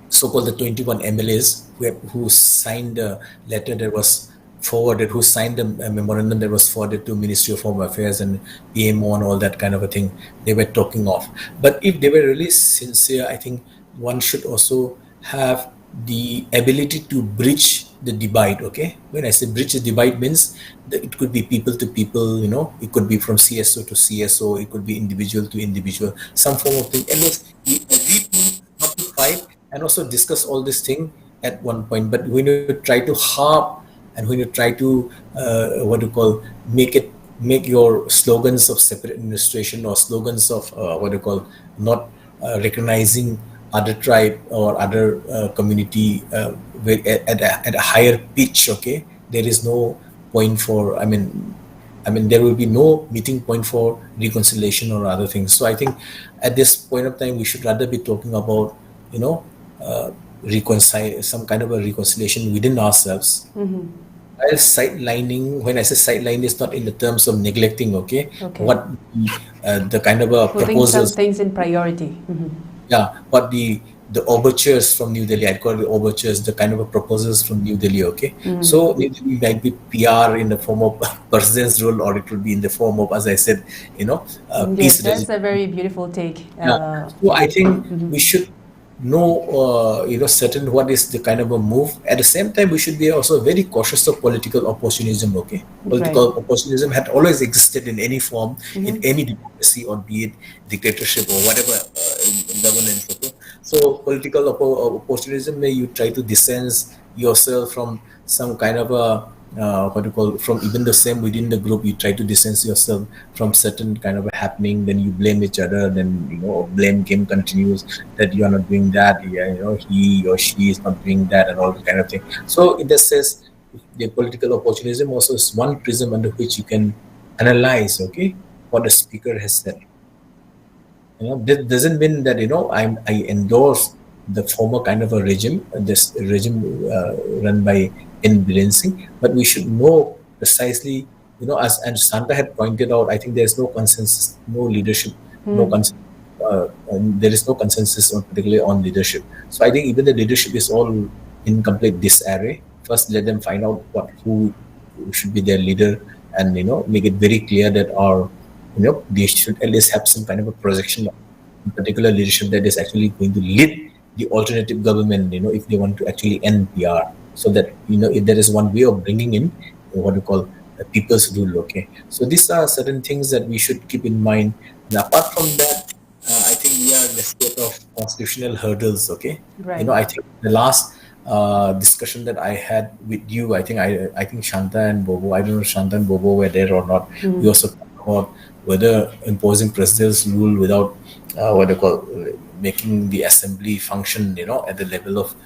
so-called the 21 MLAs who signed the letter that was forwarded, who signed the memorandum that was forwarded to Ministry of Home Affairs and PMO and all that kind of a thing, they were talking of. But if they were really sincere, I think one should also have the ability to bridge the divide, okay? When I say bridge the divide means that it could be people to people, it could be from CSO to CSO, it could be individual to individual, some form of thing. At least we agree not to fight and also discuss all this thing at one point. But when you try to harp and when you try to make your slogans of separate administration or slogans of not recognizing other tribe or other community at a higher pitch, okay, there is no point for, I I mean, there will be no meeting point for reconciliation or other things. So I think at this point of time, we should rather be talking about, you know, reconcile, some kind of a reconciliation within ourselves. While sidelining, when I say sideline, it's not in the terms of neglecting, what the kind of putting proposals, some things in priority. yeah, but the overtures from New Delhi, I'd call it overtures, the kind of proposals from New Delhi, So it might be PR in the form of president's rule, or it will be in the form of, as I said, Yes, that's a very beautiful take. So I think we should know, certain what is the kind of a move. At the same time, we should be also very cautious of political opportunism, Political opportunism had always existed in any form, in any democracy, or be it dictatorship or whatever governance, So political opportunism, where you try to distance yourself from some kind of a from even the same within the group, you try to distance yourself from certain kind of a happening, then you blame each other, then blame game continues, that you are not doing that, he or she is not doing that, and all that kind of thing. So in that sense, the political opportunism also is one prism under which you can analyze what the speaker has said. This doesn't mean that I endorse the former kind of a regime, this regime run by imbalancing, but we should know precisely, as and Shanta had pointed out, I think there is no consensus, no leadership, no consensus. There is no consensus, particularly on leadership. So I think even the leadership is all in complete disarray. First, let them find out who should be their leader, and make it very clear that they should at least have some kind of a projection of particular leadership that is actually going to lead the alternative government, if they want to actually end PR. So that, if there is one way of bringing in what we call a people's rule, So these are certain things that we should keep in mind. And apart from that, I think we are in a state of constitutional hurdles, Right. I think the last discussion that I had with you, I think Shanta and Bobo, I don't know if Shanta and Bobo were there or not. We also talked about whether imposing president's rule without making the assembly function, at the level of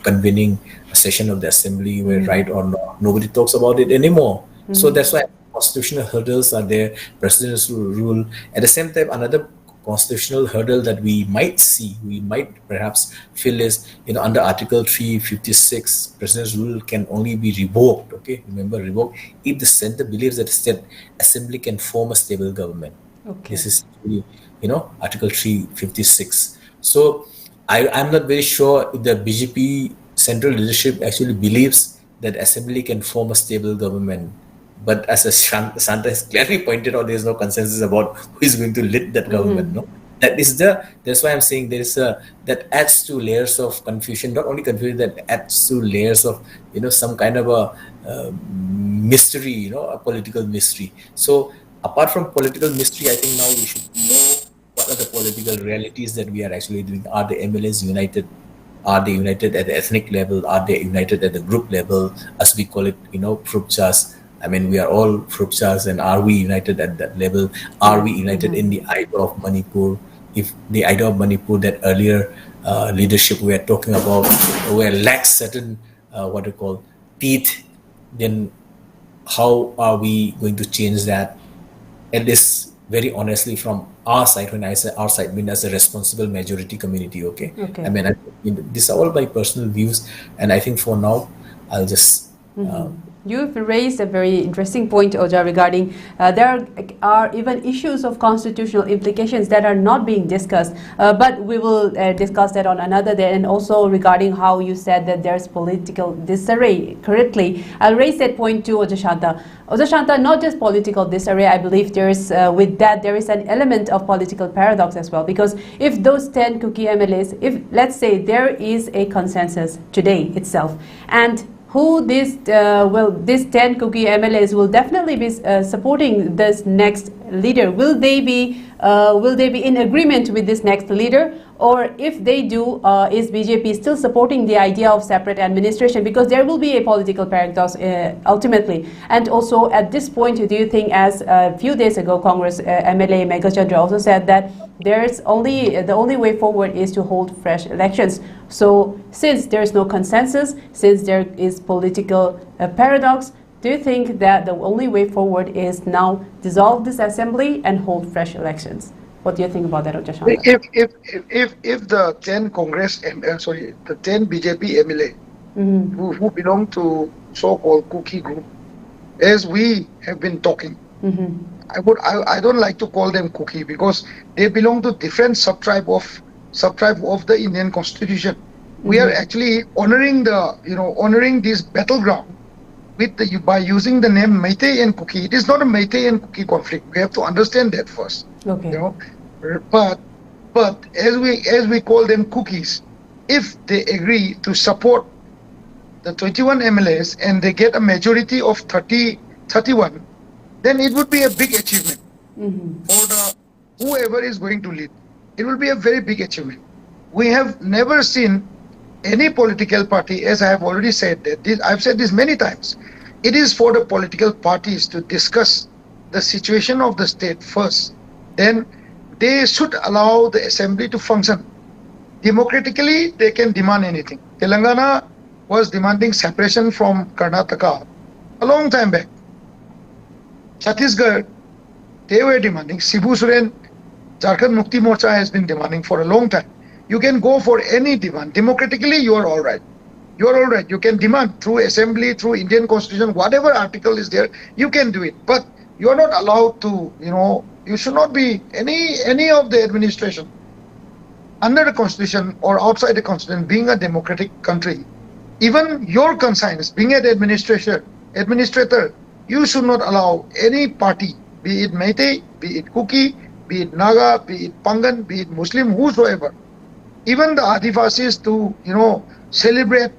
convening a session of the assembly were right or not. Nobody talks about it anymore. So that's why constitutional hurdles are there, president's rule. At the same time, another constitutional hurdle that we might perhaps feel is, under Article 356, president's rule can only be revoked, Remember, revoked if the center believes that the state assembly can form a stable government. This is really, Article 356. So I'm not very sure if the BJP central leadership actually believes that assembly can form a stable government. But as Shanta has clearly pointed out, there is no consensus about who is going to lead that government. No, that's why I'm saying there is that adds to layers of confusion. Not only confusion, that adds to layers of some kind of a mystery, a political mystery. So apart from political mystery, I think now we should know what are the political realities that we are actually doing. Are the MLAs united? Are they united at the ethnic level? Are they united at the group level, as we call it, Frupchas? I mean, we are all Frupchas, and are we united at that level? Are we united in the idea of Manipur? If the idea of Manipur that earlier leadership we are talking about, where lacks certain teeth, then how are we going to change that? And this, very honestly, from our side, when I say our side, I mean as a responsible majority community, I mean, these are all my personal views, and I think for now, I'll just... You've raised a very interesting point, Oja, regarding there are even issues of constitutional implications that are not being discussed, but we will discuss that on another day. And also regarding how you said that there's political disarray, correctly, I'll raise that point to Oja Shanta. Oja Shanta, not just political disarray, I believe there's with that there is an element of political paradox as well, because if those 10 cookie MLAs, if let's say there is a consensus today itself, and who these 10 cookie MLAs will definitely be supporting this next leader. Will they be in agreement with this next leader? Or if they do, is BJP still supporting the idea of separate administration? Because there will be a political paradox ultimately. And also at this point, do you think, as a few days ago, Congress MLA Megachandra also said that the only way forward is to hold fresh elections. So since there is no consensus, since there is political paradox, Do you think that the only way forward is now dissolve this assembly and hold fresh elections? What do you think about that, Dr. Shanta? If the 10 the 10 BJP MLA who belong to so-called cookie group, as we have been talking, I don't like to call them cookie because they belong to different subtribe of the Indian Constitution. We are actually honoring this battleground by using the name Meitei and Kuki. It is not a Meitei and Kuki conflict. We have to understand that first. Okay. But as we call them cookies, if they agree to support the 21 MLAs and they get a majority of 31, then it would be a big achievement for whoever is going to lead. It will be a very big achievement. We have never seen any political party, as I have already said, I've said this many times, it is for the political parties to discuss the situation of the state first. Then they should allow the assembly to function. Democratically, they can demand anything. Telangana was demanding separation from Karnataka a long time back. Chhattisgarh, they were demanding. Shibu Soren, Jharkhand Mukti Morcha has been demanding for a long time. You can go for any demand. Democratically, you are all right. You are all right. You can demand through assembly, through Indian Constitution, whatever article is there, you can do it. But you are not allowed to, you should not be any of the administration under the Constitution or outside the Constitution, being a democratic country. Even your conscience, being an administrator, you should not allow any party, be it Meitei, be it Kuki, be it Naga, be it Pangan, be it Muslim, whosoever, even the Adivasis to, celebrate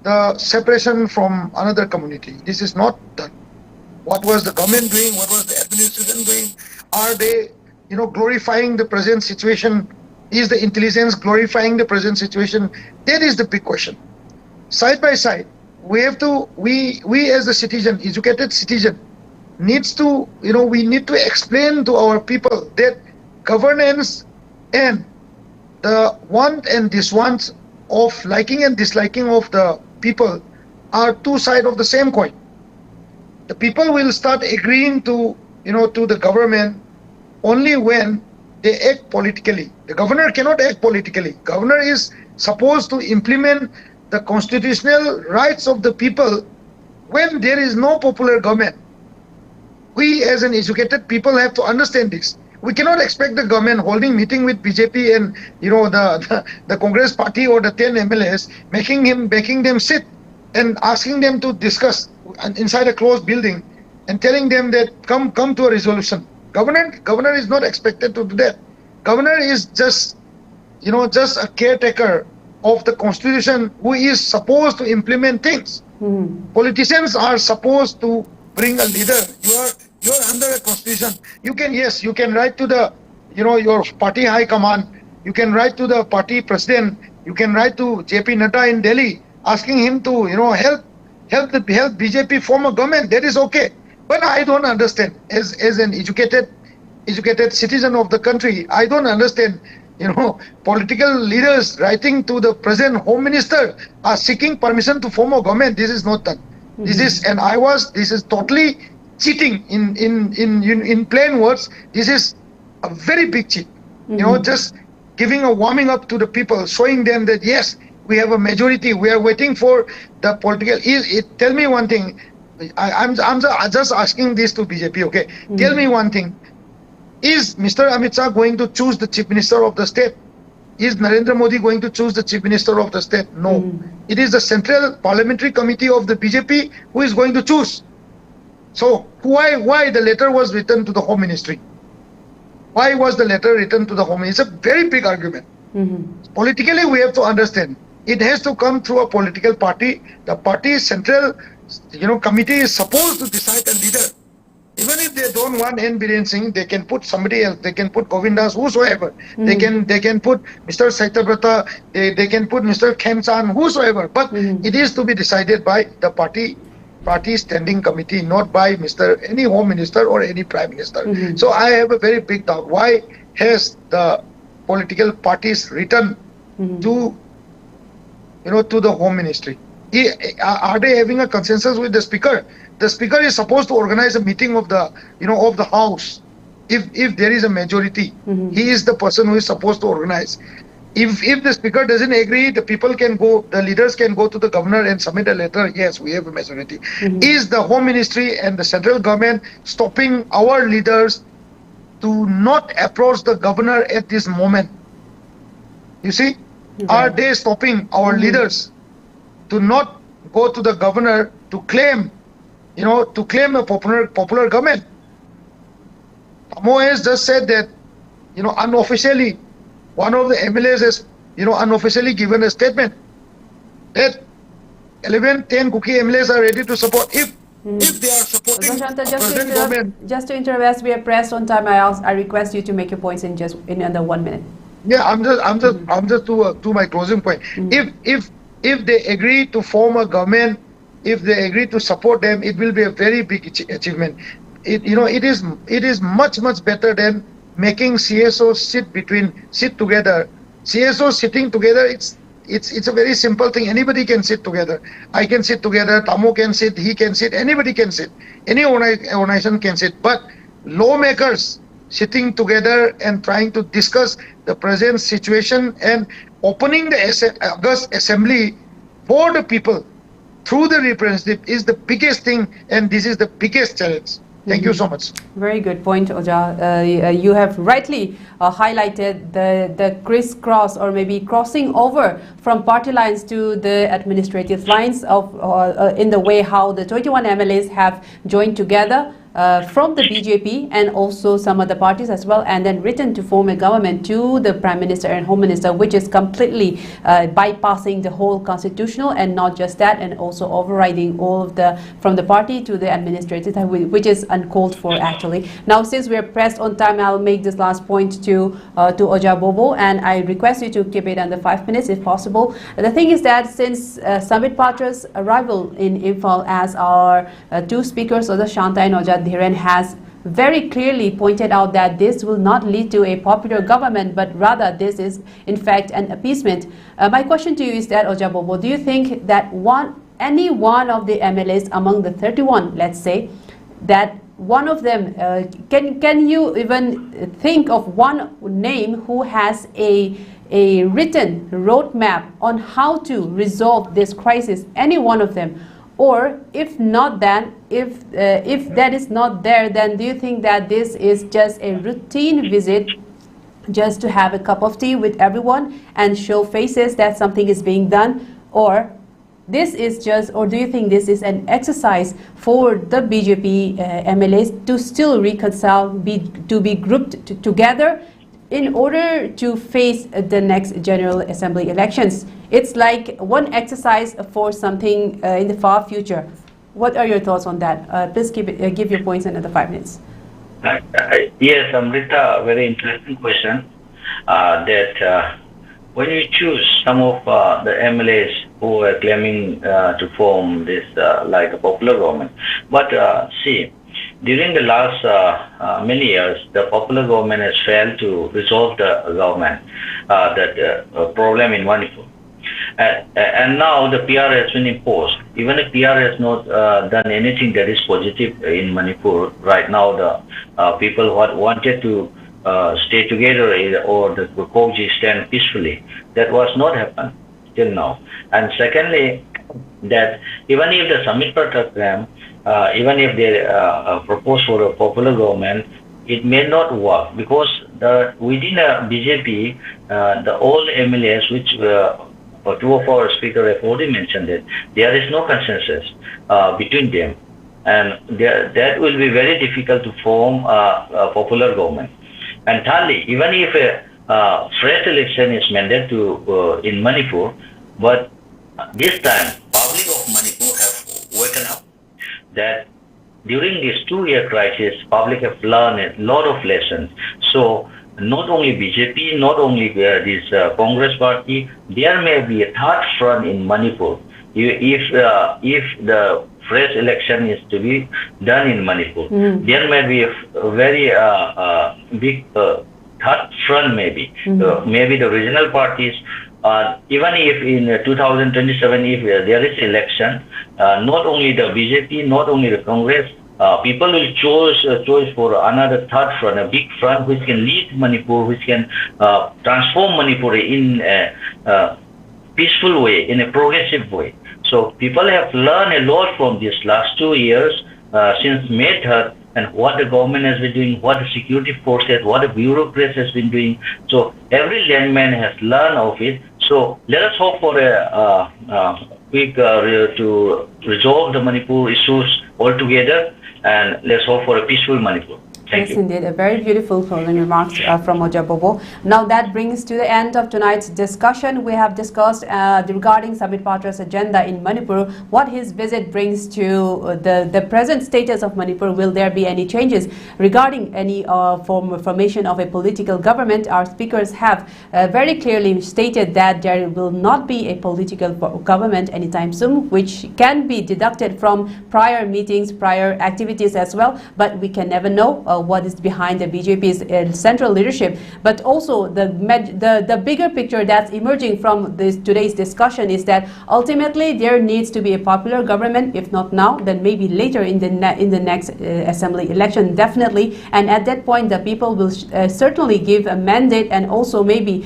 the separation from another community. This is not done. What was the government doing? What was the administration doing? Are they, glorifying the present situation? Is the intelligence glorifying the present situation? That is the big question. Side by side, we have to, we as a citizen, educated citizen, needs to, we need to explain to our people that governance and the want and diswants of liking and disliking of the people are two sides of the same coin. The people will start agreeing to, to the government only when they act politically. The governor cannot act politically. Governor is supposed to implement the constitutional rights of the people when there is no popular government. We as an educated people have to understand this. We cannot expect the government holding meeting with BJP and the Congress party or the 10 MLAs, making them sit and asking them to discuss inside a closed building and telling them that come to a resolution. Governor is not expected to do that. Governor is just a caretaker of the Constitution who is supposed to implement things. Politicians are supposed to bring a leader. You are under a Constitution. You can write to the your party high command. You can write to the party president. You can write to JP Nadda in Delhi asking him to help BJP form a government. That is okay. But I don't understand, as an educated citizen of the country, I don't understand, political leaders writing to the present home minister are seeking permission to form a government. This is not done. This is totally cheating in plain words. This is a very big cheat. Just giving a warming up to the people, showing them that yes, we have a majority. We are waiting for the political. Tell me one thing. I'm just asking this to BJP. Okay, tell me one thing. Is Mr. Amit Shah going to choose the Chief Minister of the state? Is Narendra Modi going to choose the Chief Minister of the state? No. It is the Central Parliamentary Committee of the BJP who is going to choose. So why the letter was written to the Home Ministry? Why was the letter written to the Home Ministry? It's a very big argument. Politically, we have to understand. It has to come through a political party. The party central, committee is supposed to decide a leader. Even if they don't want N. Biren Singh, they can put somebody else. They can put Govindas, whosoever. They can put Mr. Saitabrata. They can put Mr. Khemchan, whosoever. But it is to be decided by the party standing committee, not by any home minister or any prime minister. So I have a very big doubt. Why has the political parties written to the home ministry? Are they having a consensus with the speaker? The speaker is supposed to organize a meeting of the, of the house. If there is a majority, he is the person who is supposed to organize. If the speaker doesn't agree, the leaders can go to the governor and submit a letter. Yes, we have a majority. Is the Home Ministry and the central government stopping our leaders to not approach the governor at this moment? You see, are they stopping our leaders to not go to the governor to claim, to claim a popular government? Amo has just said that, unofficially, one of the MLAs has, unofficially given a statement that 11, 10 Kuki MLAs are ready to support if they are supporting Shanta, present government. just to interrupt, as we are pressed on time, I request you to make your points in under 1 minute. Yeah, I'm just to my closing point. If they agree to form a government, if they agree to support them, it will be a very big achievement. It is much better than making CSOs sit together. CSOs sitting together, it's a very simple thing. Anybody can sit together. I can sit together. Tamo can sit. He can sit. Anybody can sit. Any organization can sit. But lawmakers sitting together and trying to discuss the present situation and opening the August Assembly for the people through the representative is the biggest thing, and this is the biggest challenge. Thank you so much. Very good point, Oja. You have rightly highlighted the crisscross, or maybe crossing over from party lines to the administrative lines of in the way how the 21 MLAs have joined together from the BJP and also some other parties as well, and then written to form a government to the Prime Minister and Home Minister, which is completely bypassing the whole constitutional, and not just that, and also overriding all of the from the party to the administrative, which is uncalled for actually. Now, since we are pressed on time, I'll make this last point to Oja Bobo, and I request you to keep it under 5 minutes if possible. The thing is that since Sambit Patra's arrival in Imphal, as our two speakers, Oja Shanta and Oja Dhiren, has very clearly pointed out that this will not lead to a popular government, but rather this is in fact an appeasement. My question to you is that, Oja Bobo, do you think that any one of the MLAs among the 31, let's say, that one of them, can you even think of one name who has a written roadmap on how to resolve this crisis, any one of them? Or if not, then if that is not there, then do you think that this is just a routine visit, just to have a cup of tea with everyone and show faces that something is being done? Or this is just, or do you think this is an exercise for the BJP MLAs to still reconcile, to be grouped together in order to face the next General Assembly elections? It's like one exercise for something in the far future. What are your thoughts on that? Please give your points in another 5 minutes. Yes, Amrita, very interesting question. That when you choose some of the MLAs who are claiming to form this like a popular government, but see, during the last many years, the popular government has failed to resolve the government, that problem in Manipur. And now the PR has been imposed. Even if PR has not done anything that is positive in Manipur, right now the people who wanted to stay together or the coexist stand peacefully, that was not happened till now. And secondly, that even if the Samit Patra, even if they propose for a popular government, it may not work, because within the BJP, the old MLAs, which two of our speakers have already mentioned, that there is no consensus between them, and that will be very difficult to form a popular government. And thirdly, even if a fresh election is mandated in Manipur, but this time public of Manipur have woken up that during this 2-year crisis, public have learned a lot of lessons. So not only BJP, not only this Congress party, there may be a third front in Manipur. If the fresh election is to be done in Manipur, there may be a very big third front maybe. Maybe the regional parties even if in 2027, if there is election, not only the BJP, not only the Congress, people will choose for another third front, a big front which can lead Manipur, which can transform Manipur in a peaceful way, in a progressive way. So people have learned a lot from these last 2 years since May 3rd, and what the government has been doing, what the security forces, what the bureaucracy has been doing. So every landman has learned of it. So let us hope for a quick to resolve the Manipur issues altogether, and let's hope for a peaceful Manipur. Thank you. Indeed, a very beautiful closing remarks from Oja Bobo. Now that brings to the end of tonight's discussion. We have discussed regarding Samit Patra'S agenda in Manipur, what his visit brings to the present status of Manipur. Will there be any changes regarding any formation of a political government? Our speakers have very clearly stated that there will not be a political government anytime soon, which can be deducted from prior meetings, prior activities as well, but we can never know what is behind the BJP's central leadership. But also the bigger picture that's emerging from today's discussion is that ultimately there needs to be a popular government, if not now, then maybe later in the next assembly election, definitely. And at that point, the people will certainly give a mandate and also maybe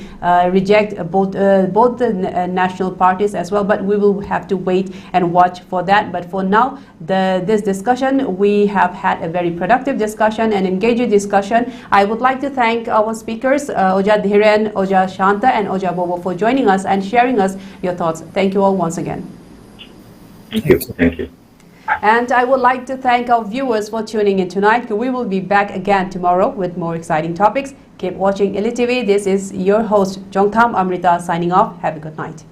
reject both the national parties as well. But we will have to wait and watch for that. But for now, this discussion, we have had a very productive discussion and engaging discussion. I would like to thank our speakers, Oja Dhiren, Oja Shanta, and Oja Bobo, for joining us and sharing us your thoughts. Thank you all once again. Thank you. Thank you. And I would like to thank our viewers for tuning in tonight. We will be back again tomorrow with more exciting topics. Keep watching ELITETV. This is your host, Chongtham Amrita, signing off. Have a good night.